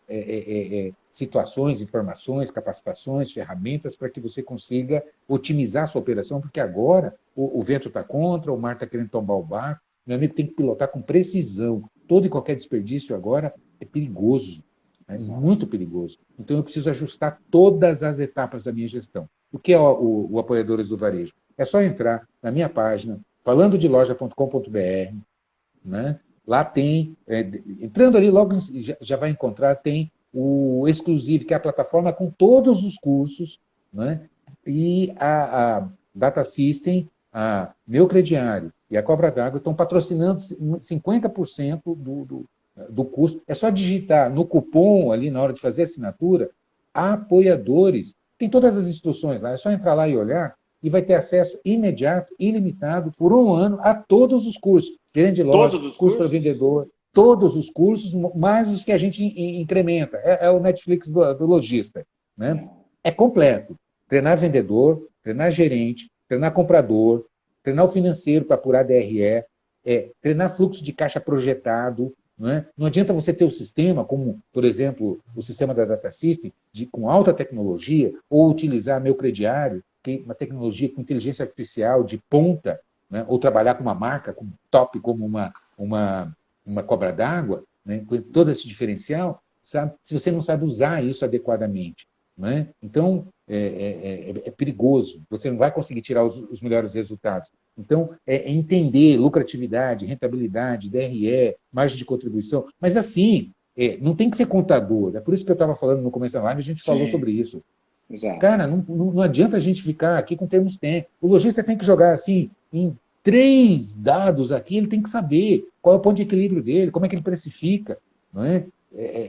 situações, informações, capacitações, ferramentas para que você consiga otimizar a sua operação, porque agora o vento está contra, o mar está querendo tombar o barco, meu amigo tem que pilotar com precisão. Todo e qualquer desperdício agora é perigoso. É muito perigoso. Então, eu preciso ajustar todas as etapas da minha gestão. O que é o Apoiadores do Varejo? É só entrar na minha página, falandodeloja.com.br, né? Lá tem, entrando ali, logo já vai encontrar, tem o Exclusive, que é a plataforma com todos os cursos, né? E a Data System, a Meu Crediário e a Cobra d'Água estão patrocinando 50% do custo. É só digitar no cupom ali na hora de fazer a assinatura, apoiadores. Tem todas as instruções lá, é só entrar lá e olhar e vai ter acesso imediato, ilimitado, por um ano, a todos os cursos. Gerente de loja, curso para vendedor, todos os cursos, mais os que a gente incrementa. É o Netflix do lojista. Né? É completo. Treinar vendedor, treinar gerente, treinar comprador, treinar o financeiro para apurar DRE, treinar fluxo de caixa projetado. Não adianta você ter o sistema, como, por exemplo, o sistema da Data System, com alta tecnologia, ou utilizar meu crediário, que é uma tecnologia com inteligência artificial de ponta, né? Ou trabalhar com uma marca top como uma Cobra d'Água, né? Com todo esse diferencial, sabe? Se você não sabe usar isso adequadamente. Né? Então, é perigoso, você não vai conseguir tirar os melhores resultados. Então, entender lucratividade, rentabilidade, DRE, margem de contribuição, mas assim, não tem que ser contador. É por isso que eu estava falando no começo da live, a gente falou sobre isso. Exato. Cara, não adianta a gente ficar aqui com termos técnicos. O lojista tem que jogar assim, em 3 dados aqui, ele tem que saber qual é o ponto de equilíbrio dele, como é que ele precifica, não é?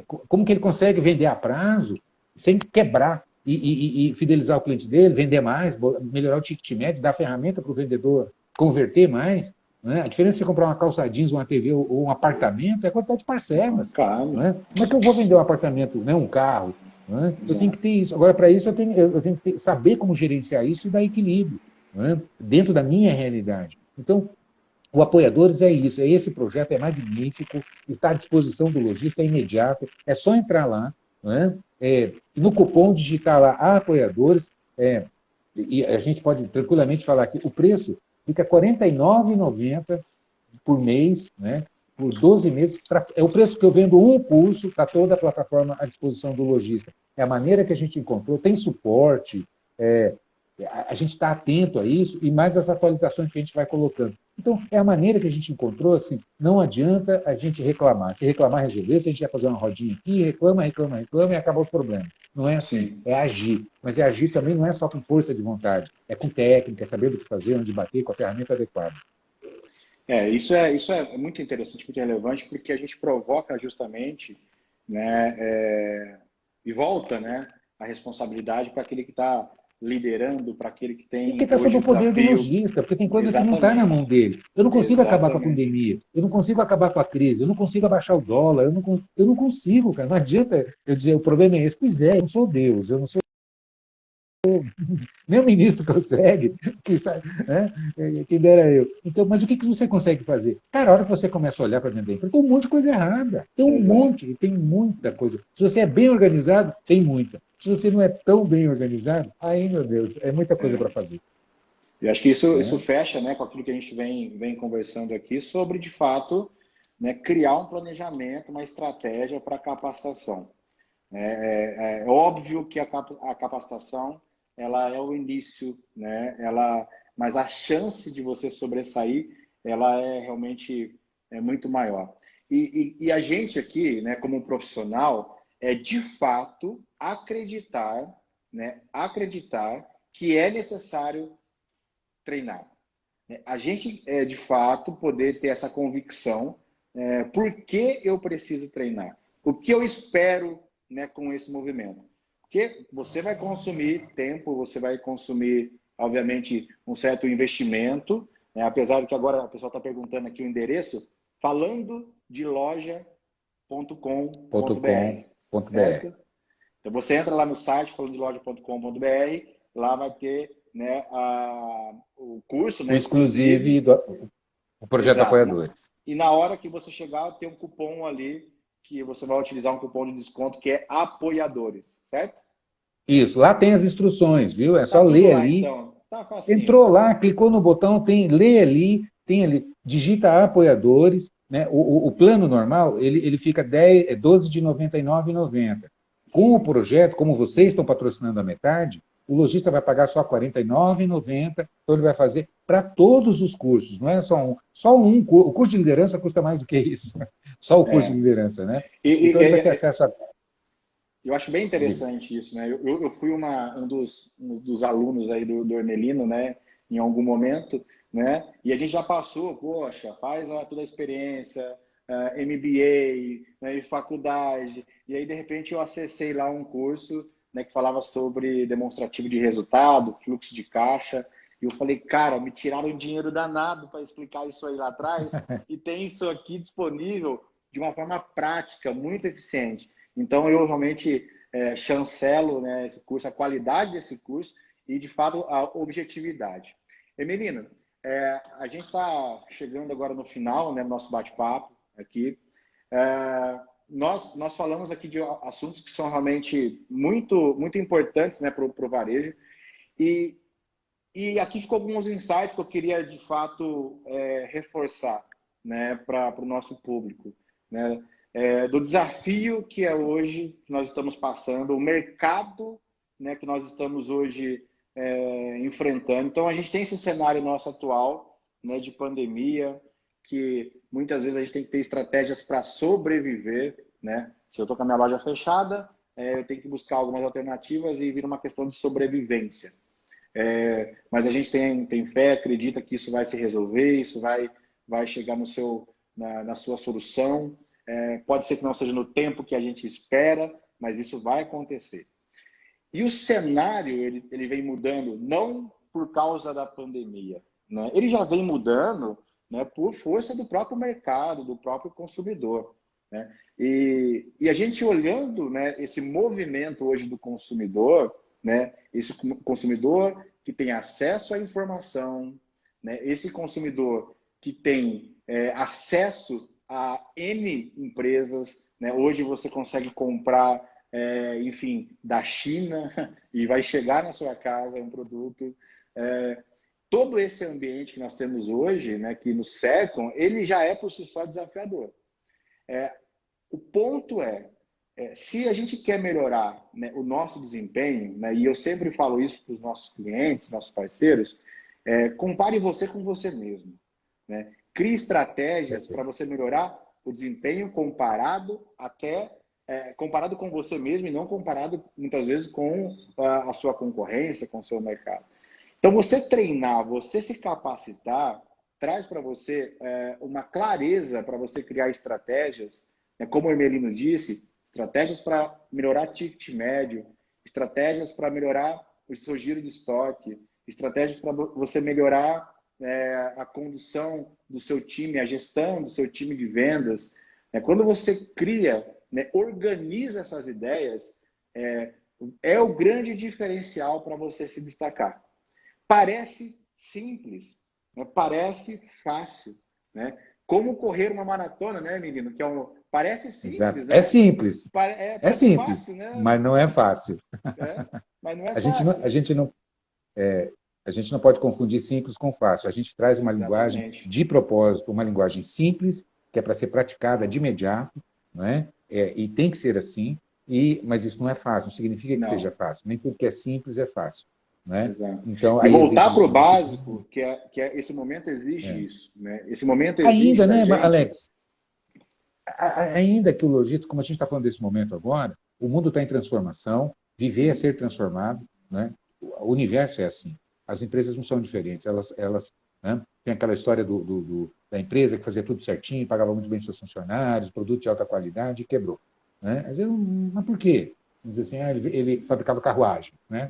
Como que ele consegue vender a prazo sem quebrar e fidelizar o cliente dele, vender mais, melhorar o ticket médio, dar ferramenta para o vendedor converter mais. Não é? A diferença de você comprar uma calça jeans, uma TV ou um apartamento é a quantidade de parcelas. Claro. Não é? Como é que eu vou vender um apartamento, né, um carro? Não é? Eu tenho que ter isso. Agora, para isso, eu tenho que saber como gerenciar isso e dar equilíbrio, não é? Dentro da minha realidade. Então, o Apoiadores é isso, esse projeto é magnífico, está à disposição do lojista, é imediato, é só entrar lá, né? No cupom digitar lá Apoiadores, e a gente pode tranquilamente falar que o preço fica R$ 49,90 por mês, né? Por 12 meses, é o preço que eu vendo um curso, está toda a plataforma à disposição do lojista. É a maneira que a gente encontrou, tem suporte, a gente está atento a isso e mais as atualizações que a gente vai colocando. Então, é a maneira que a gente encontrou, assim, não adianta a gente reclamar. Se reclamar, resolver, se a gente vai fazer uma rodinha aqui, reclama e acaba os problemas. Não é assim, Sim. é agir. Mas é agir também não é só com força de vontade, é com técnica, é saber do que fazer, onde bater, com a ferramenta adequada. Isso é muito interessante, muito relevante, porque a gente provoca justamente, né, e volta, né, a responsabilidade para aquele que está liderando, para aquele que E porque tem está sob hoje o o poder do desafio. lojista, porque tem coisa que não está na mão Exatamente, dele. Eu não consigo acabar com a exatamente. pandemia, eu não consigo acabar com a crise, eu não consigo abaixar o dólar, eu não consigo, cara. Não adianta eu dizer o problema é esse. Pois é, eu não sou Deus, eu não sou. Nem o ministro consegue, que sabe, né? Quem dera eu. Então, mas o que você consegue fazer? Cara, a hora que você começa a olhar para dentro da empresa, tem um monte de coisa errada. Tem um Exato. monte, tem muita coisa. Se você é bem organizado, tem muita. Se você não é tão bem organizado, aí, meu Deus, é muita coisa para fazer. E acho que isso Né? fecha, né, com aquilo que a gente vem conversando aqui sobre, de fato, né, criar um planejamento, uma estratégia para capacitação. É óbvio que a capacitação ela é o início, né? Mas a chance de você sobressair, ela é realmente muito maior. E a gente aqui, né, como um profissional, é de fato acreditar, né, acreditar que é necessário treinar. A gente, de fato, poder ter essa convicção, por que eu preciso treinar? O que eu espero, né, com esse movimento? Porque você vai consumir tempo, você vai consumir, obviamente, um certo investimento, né? Apesar de que agora a pessoa está perguntando aqui o endereço, falando de loja.com.br, .com.br. certo? Então você entra lá no site falandodeloja.com.br, lá vai ter, né, o curso, O né, exclusive exclusive. do o projeto Exato. Apoiadores. E na hora que você chegar, tem um cupom ali que você vai utilizar um cupom de desconto que é apoiadores, certo? Isso, lá tem as instruções, viu? É Tá só tudo ler lá ali. então. Tá facinho. Entrou lá, clicou no botão, lê ali, tem ali, digita apoiadores, né? O plano normal, ele fica 12 de R$ 99,90. Com o Sim. projeto, como vocês estão patrocinando a metade, o lojista vai pagar só R$ 49,90, então ele vai fazer para todos os cursos, não é só um. O curso de liderança custa mais do que isso. Só o curso de É. liderança, né? E, Então e, ele vai ter e, acesso a. eu acho bem Diga. interessante isso, né? Eu fui um dos alunos aí do Ermelino, né? Em algum momento, né? E a gente já passou, poxa, faz toda a experiência, MBA, né, e faculdade. E aí, de repente, eu acessei lá um curso, né, que falava sobre demonstrativo de resultado, fluxo de caixa. E eu falei, cara, me tiraram um dinheiro danado para explicar isso aí lá atrás. E tem isso aqui disponível de uma forma prática, muito eficiente. Então, eu realmente chancelo, né, esse curso, a qualidade desse curso e, de fato, a objetividade. Emelina, a gente está chegando agora no final, né, do nosso bate-papo aqui. Nós falamos aqui de assuntos que são realmente muito, muito importantes, né, para o varejo. E, e aqui ficou alguns insights que eu queria, de fato, reforçar, né, para o nosso público, né? Do desafio que é hoje, que nós estamos passando, o mercado, né, que nós estamos hoje enfrentando. Então, a gente tem esse cenário nosso atual, né, de pandemia, que muitas vezes a gente tem que ter estratégias para sobreviver, né? Se eu estou com a minha loja fechada, eu tenho que buscar algumas alternativas e vir uma questão de sobrevivência. Mas a gente tem fé, acredita que isso vai se resolver, isso vai chegar na sua solução. Pode ser que não seja no tempo que a gente espera, mas isso vai acontecer. E o cenário, ele vem mudando não por causa da pandemia, né? Ele já vem mudando, né, por força do próprio mercado, do próprio consumidor, né? E a gente olhando, né, esse movimento hoje do consumidor, né, esse consumidor que tem acesso à informação, né, esse consumidor que tem acesso a N empresas, né? Hoje você consegue comprar enfim, da China e vai chegar na sua casa um produto. Todo esse ambiente que nós temos hoje, né, que nos cercam, ele já é por si só desafiador. O ponto se a gente quer melhorar, né, o nosso desempenho, né, e eu sempre falo isso para os nossos clientes, nossos parceiros, compare você com você mesmo. Né? Crie estratégias para você melhorar o desempenho comparado até comparado com você mesmo e não comparado, muitas vezes, com a sua concorrência, com o seu mercado. Então, você treinar, você se capacitar, traz para você uma clareza para você criar estratégias, né, como o Hermelino disse, estratégias para melhorar ticket médio, estratégias para melhorar o seu giro de estoque, estratégias para você melhorar a condução do seu time, a gestão do seu time de vendas. Quando você cria, né, organiza essas ideias, é o grande diferencial para você se destacar. Parece simples, né? Parece fácil, né? Como correr uma maratona, né, menino? Que parece Exato. simples, É né? simples. É Parece simples, fácil, né? mas não é fácil. Mas não é A gente não, fácil. a gente não, a gente não pode confundir simples com fácil. A gente traz uma linguagem Exatamente. de propósito, uma linguagem simples, que é para ser praticada de imediato, não é? E tem que ser assim, mas isso não é fácil, não significa que seja Não, fácil. Nem tudo que é simples é fácil. Não é? exato. Então, E aí voltar exige para o de disciplina. básico, esse momento exige É. isso, né? Esse momento exige Ainda, da né, gente. Alex? Ainda que o logístico, como a gente está falando desse momento agora, o mundo está em transformação, viver é Sim, ser transformado, né? O universo é assim. As empresas não são diferentes, elas né? Tem aquela história da empresa que fazia tudo certinho, pagava muito bem seus funcionários, produto de alta qualidade e quebrou. Né? Mas por quê? Vamos dizer assim, ele fabricava carruagem, né?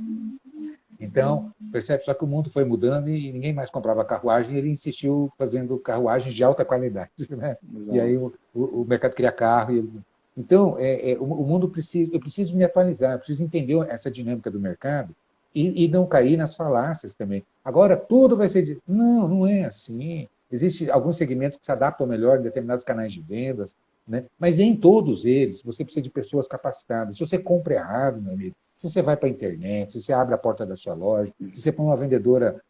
Então, percebe só que o mundo foi mudando e ninguém mais comprava carruagem, e ele insistiu fazendo carruagens de alta qualidade, né? E aí exato. o mercado cria carro. Então, o mundo precisa, eu preciso me atualizar, eu preciso entender essa dinâmica do mercado e não cair nas falácias também. Agora, tudo vai ser. Não, não é assim. Existem alguns segmentos que se adaptam melhor em determinados canais de vendas, né? Mas em todos eles, você precisa de pessoas capacitadas. Se você compra errado, meu amigo, se você vai para a internet, se você abre a porta da sua loja, se você põe uma vendedora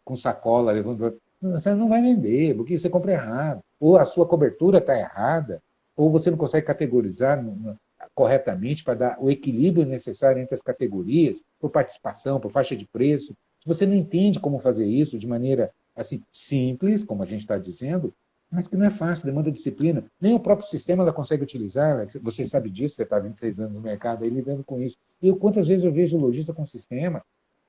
com sacola levando. Você não vai vender, porque você compra errado. Ou a sua cobertura está errada, ou você não consegue categorizar corretamente para dar o equilíbrio necessário entre as categorias, por participação, por faixa de preço. Se você não entende como fazer isso de maneira assim simples, como a gente está dizendo, mas que não é fácil, demanda disciplina. Nem o próprio sistema ela consegue utilizar. Você sabe disso, você está há 26 anos no mercado aí lidando com isso. E quantas vezes eu vejo o lojista com sistema,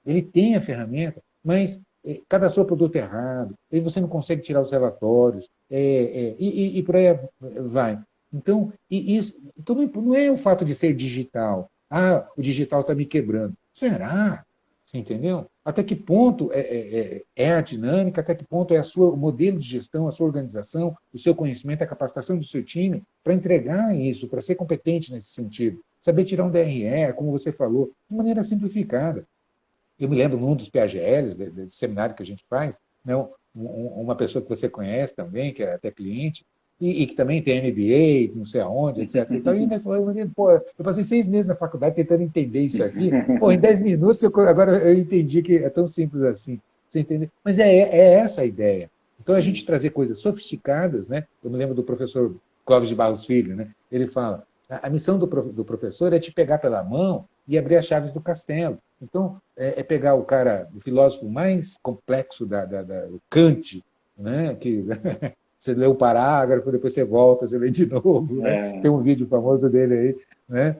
ele tem a ferramenta, mas cadastrou o produto errado, aí você não consegue tirar os relatórios, e por aí vai. Então, então, não é o fato de ser digital. Ah, o digital está me quebrando. Será? Você entendeu? Até que ponto é a dinâmica, até que ponto é o modelo de gestão, a sua organização, o seu conhecimento, a capacitação do seu time para entregar isso, para ser competente nesse sentido. Saber tirar um DRE, como você falou, de maneira simplificada. Eu me lembro num dos PAGLs, desse seminário que a gente faz, né, uma pessoa que você conhece também, que é até cliente, e que também tem MBA, não sei aonde, etc. E, tal, e ainda falou, pô, eu passei 6 meses na faculdade tentando entender isso aqui. Pô, em 10 minutos, agora eu entendi que é tão simples assim. Você entendeu? Mas é essa a ideia. Então, a gente Sim. trazer coisas sofisticadas, né? Eu me lembro do professor Clóvis de Barros Filho, né? Ele fala, a missão do professor é te pegar pela mão e abrir as chaves do castelo. Então, pegar o cara, o filósofo mais complexo do Kant, né? Que você lê o parágrafo, depois você volta, você lê de novo, né? É, Tem um vídeo famoso dele aí, né?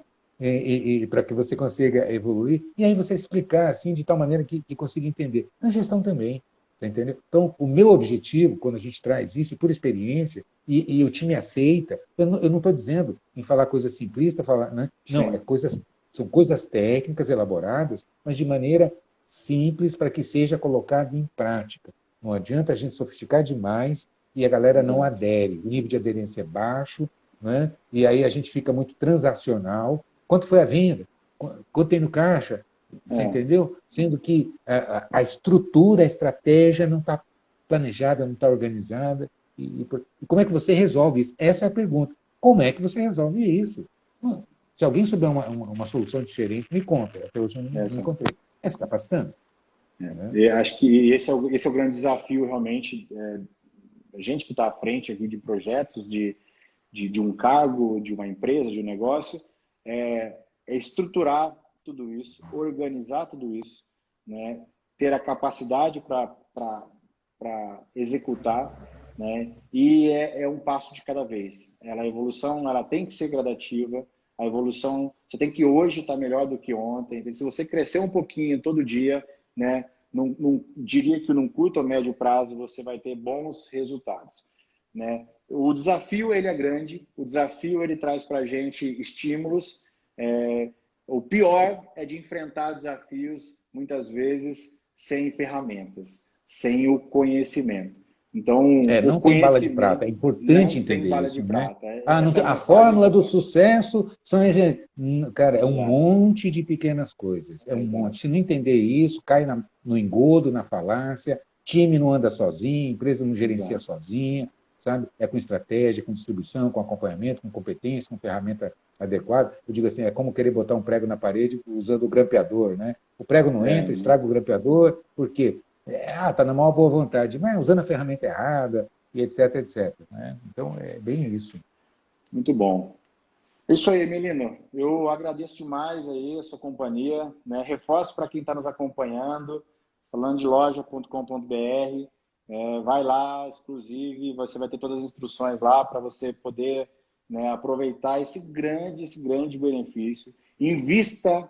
Para que você consiga evoluir, e aí você explicar assim, de tal maneira que consiga entender. Na gestão também, você entendeu? Então, o meu objetivo, quando a gente traz isso, por experiência, e o time aceita, eu não estou dizendo em falar coisa simplista, falar, né? Não, sim, são coisas técnicas elaboradas, mas de maneira simples para que seja colocado em prática. Não adianta a gente sofisticar demais e a galera não exato. adere. O nível de aderência é baixo, né? E aí a gente fica muito transacional. Quanto foi a venda? Quanto tem no caixa? Você É, entendeu? Sendo que a estrutura, a estratégia não está planejada, não está organizada. E como é que você resolve isso? Essa é a pergunta. Como é que você resolve isso? Se alguém souber uma solução diferente, me conta. Até hoje eu não essa. encontrei. É se capacitando? Né? E acho que esse é o grande desafio, realmente, da gente que está à frente aqui de projetos, de um cargo, de uma empresa, de um negócio, é estruturar tudo isso, organizar tudo isso, né? Ter a capacidade para executar, né? E é um passo de cada vez. A evolução ela tem que ser gradativa, A evolução, você tem que hoje estar melhor do que ontem. Se você crescer um pouquinho todo dia, né, diria que num curto ou médio prazo você vai ter bons resultados, né? O desafio ele é grande, o desafio ele traz para a gente estímulos. O pior é de enfrentar desafios muitas vezes sem ferramentas, sem o conhecimento. Então, o Não tem bala de prata, conhecimento é importante não tem entender bala de isso, né? prata. Não Essa tem, é a a mensagem que fórmula eu do quero. sucesso são, cara, é um Exato, monte de pequenas coisas, é um monte. exato. Se não entender isso, cai no engodo, na falácia, time não anda sozinho, empresa não gerencia Exato. sozinha, sabe? É com estratégia, com distribuição, com acompanhamento, com competência, com ferramenta adequada. Eu digo assim, é como querer botar um prego na parede usando o grampeador, né? O prego não entra, estraga o grampeador, por quê? Tá na maior boa vontade, mas usando a ferramenta errada, e etc, etc. Né? Então, é bem isso. Muito bom. É isso aí, Melino. Eu agradeço demais aí a sua companhia, né? Reforço para quem está nos acompanhando, falando de loja.com.br. Vai lá, exclusive, você vai ter todas as instruções lá para você poder, né, aproveitar esse grande benefício. Invista,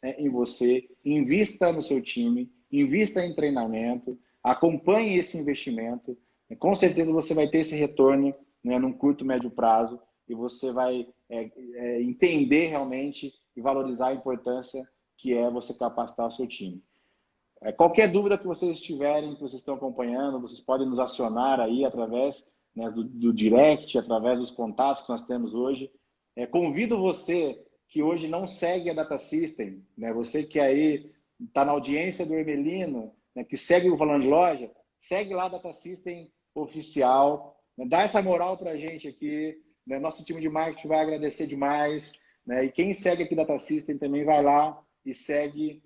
né, em você, invista no seu time, invista em treinamento, acompanhe esse investimento. Com certeza você vai ter esse retorno, né, num curto, médio prazo e você vai entender realmente e valorizar a importância que é você capacitar o seu time. Qualquer dúvida que vocês tiverem, que vocês estão acompanhando, vocês podem nos acionar aí através, né, do direct, através dos contatos que nós temos hoje. Convido você que hoje não segue a Data System, né, você que aí está na audiência do Hermelino, né, que segue o Falando de Loja, segue lá a Data System oficial, né, dá essa moral para a gente aqui, né, nosso time de marketing vai agradecer demais, né, e quem segue aqui Data System também vai lá e segue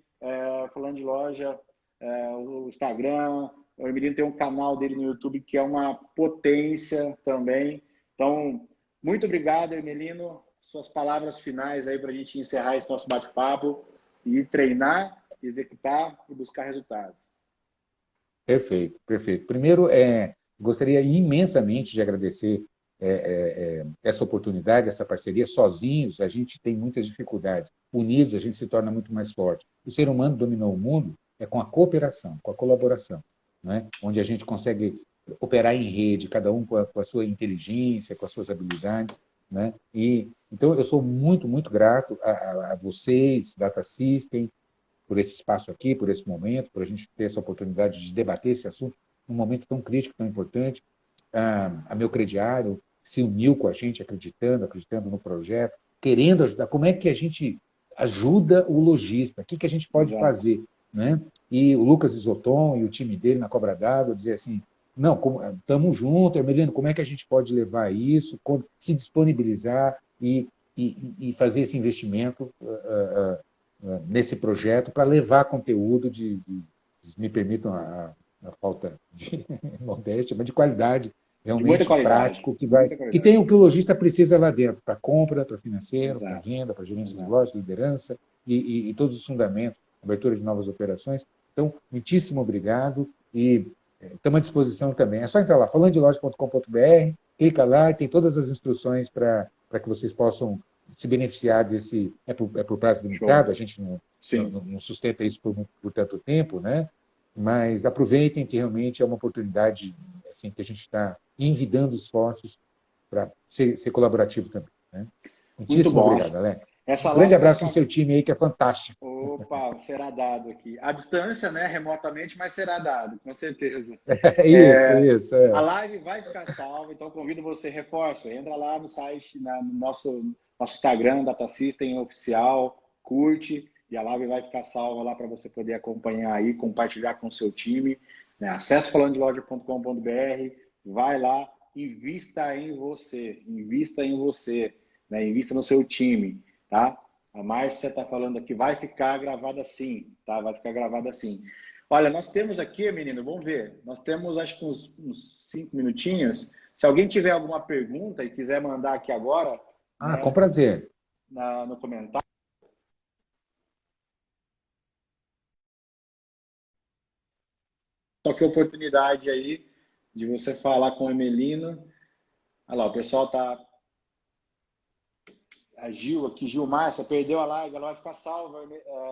Falando de Loja, o Instagram. O Hermelino tem um canal dele no YouTube que é uma potência também. Então, muito obrigado, Hermelino. Suas palavras finais aí para a gente encerrar esse nosso bate-papo e treinar, executar e buscar resultados. Perfeito, perfeito. Primeiro, gostaria imensamente de agradecer essa oportunidade, essa parceria. Sozinhos, a gente tem muitas dificuldades. Unidos, a gente se torna muito mais forte. O ser humano dominou o mundo com a cooperação, com a colaboração, né? Onde a gente consegue operar em rede, cada um com a sua inteligência, com as suas habilidades, né? Então, eu sou muito, muito grato a vocês, Data System, por esse espaço aqui, por esse momento, por a gente ter essa oportunidade de debater esse assunto num momento tão crítico, tão importante. A Meu Crediário se uniu com a gente, acreditando no projeto, querendo ajudar. Como é que a gente ajuda o lojista? O que a gente pode Exato. fazer? Né? E o Lucas Isoton e o time dele na Cobra d'Água dizer assim, não, estamos juntos, Hermelino, como é que a gente pode levar isso, se disponibilizar e fazer esse investimento nesse projeto para levar conteúdo me permitam a falta de modéstia, mas de qualidade, De muita realmente qualidade. prático, Muita que qualidade. tem o que o lojista precisa lá dentro, para compra, para financeiro, para Exato. venda, para gerência de Exato. lojas, liderança e todos os fundamentos, abertura de novas operações. Então, muitíssimo obrigado e estamos à disposição também. É só entrar lá, falandeloja.com.br, clica lá e tem todas as instruções para que vocês possam se beneficiar desse. Por prazo Show. limitado, a gente Sim. não sustenta isso por tanto tempo, né? Mas aproveitem que realmente é uma oportunidade assim, que a gente está envidando esforços para ser colaborativo também. Né? Muito Muitíssimo bom. obrigado, Alex. Essa Um grande live vai abraço no ficar. seu time aí, que é fantástico. Opa, será dado aqui. À distância, né? Remotamente, mas será dado, com certeza. Isso, isso. A live vai ficar salva, então convido você, reforço, entra lá no site, no nosso Instagram, Data System Oficial, curte, e a live vai ficar salva lá para você poder acompanhar aí, compartilhar com o seu time. Né? Acesse falandeloja.com.br, vai lá, invista em você, né? Invista no seu time, tá? A Márcia está falando aqui, vai ficar gravada assim, tá? Vai ficar gravada assim. Olha, nós temos aqui, menino, vamos ver. Nós temos, acho que uns 5 minutinhos. Se alguém tiver alguma pergunta e quiser mandar aqui agora, Com né, prazer. no comentário. Só que oportunidade aí de você falar com o Emelino. Olha lá, o pessoal tá. a Gil aqui, Gil Márcia, perdeu a live, ela vai ficar salva,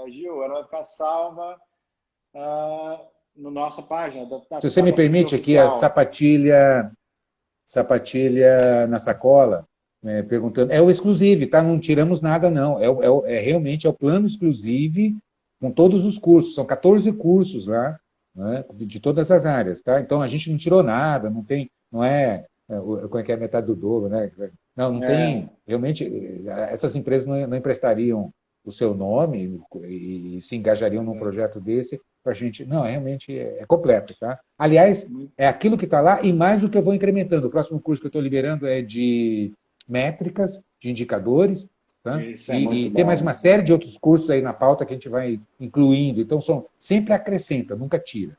Gil, ela vai ficar salva na nossa página Se você me da CIC permite aqui, a Oficial. sapatilha na sacola, perguntando, é o exclusivo, tá? Não tiramos nada, não. Realmente é o plano exclusivo com todos os cursos. São 14 cursos lá, né, de todas as áreas, tá? Então a gente não tirou nada, não tem, não é, como é que é a metade do dobro, né? Não, não É, tem, realmente, essas empresas não emprestariam o seu nome e se engajariam num projeto desse para a gente. Não, realmente é completo, tá? Aliás, é aquilo que está lá e mais do que eu vou incrementando. O próximo curso que eu estou liberando é de métricas, de indicadores, tá? isso é E muito tem mais uma bom. série de outros cursos aí na pauta que a gente vai incluindo. Então, sempre acrescenta, nunca tira.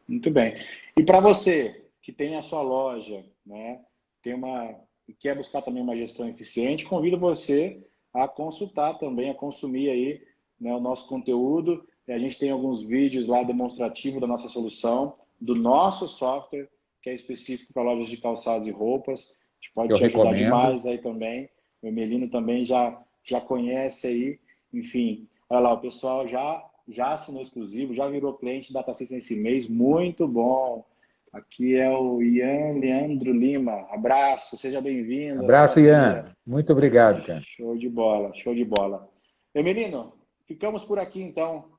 Muito bem. E para você que tem a sua loja, né, e quer buscar também uma gestão eficiente, convido você a consultar também, a consumir aí, né, o nosso conteúdo. A gente tem alguns vídeos lá demonstrativos da nossa solução, do nosso software, que é específico para lojas de calçados e roupas. A gente pode Eu te ajudar recomendo. demais aí também. O Emelino também já conhece aí. Enfim, olha lá, o pessoal já assinou exclusivo, já virou cliente da DataSys esse mês, muito bom. Aqui é o Ian Leandro Lima, abraço, seja bem-vindo a essa Abraço, parceria. Ian. Muito obrigado, cara. Show de bola, show de bola. Meu menino, ficamos por aqui então.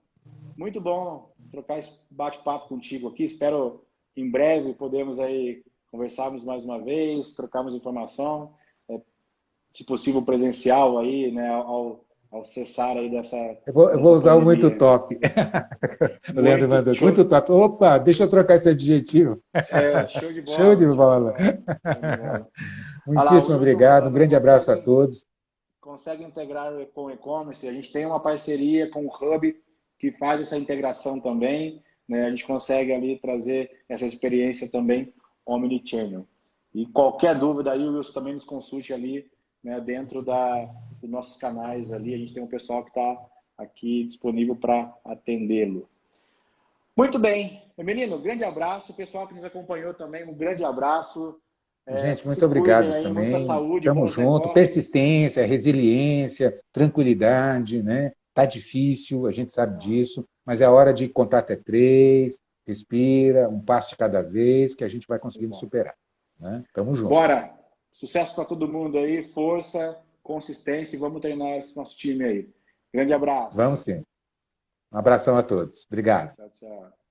Muito bom trocar esse bate-papo contigo aqui. Espero em breve podemos aí conversarmos mais uma vez, trocarmos informação, se possível presencial aí, né, ao cessar aí Eu vou dessa usar o muito pandemia. top. O Leandro Muito mandou, muito show, top. Opa, deixa eu trocar esse adjetivo. show de Show de bola, show de bola. bola, show de bola. Olha lá, o Muitíssimo Wilson obrigado. Um falando, grande abraço a todos. consegue integrar com o e-commerce. A gente tem uma parceria com o Hub que faz essa integração também, né? A gente consegue ali trazer essa experiência também omnichannel. E qualquer dúvida aí, o Wilson também nos consulte ali, né, dentro dos nossos canais ali. A gente tem um pessoal que está aqui disponível para atendê-lo. Muito bem. Menino, grande abraço. O pessoal que nos acompanhou também, um grande abraço. Gente, Se muito cuidem obrigado aí, muita também. saúde, Tamo bons junto. negócios. Persistência, resiliência, tranquilidade, né? Tá difícil, a gente sabe disso, mas é hora de contar até 3, respira, um passo de cada vez, que a gente vai conseguindo Exato. superar. Né? Tamo junto. Bora! Sucesso para todo mundo aí, força, consistência e vamos treinar esse nosso time aí. Grande abraço. Vamos sim. Um abração a todos. Obrigado. Tchau, tchau.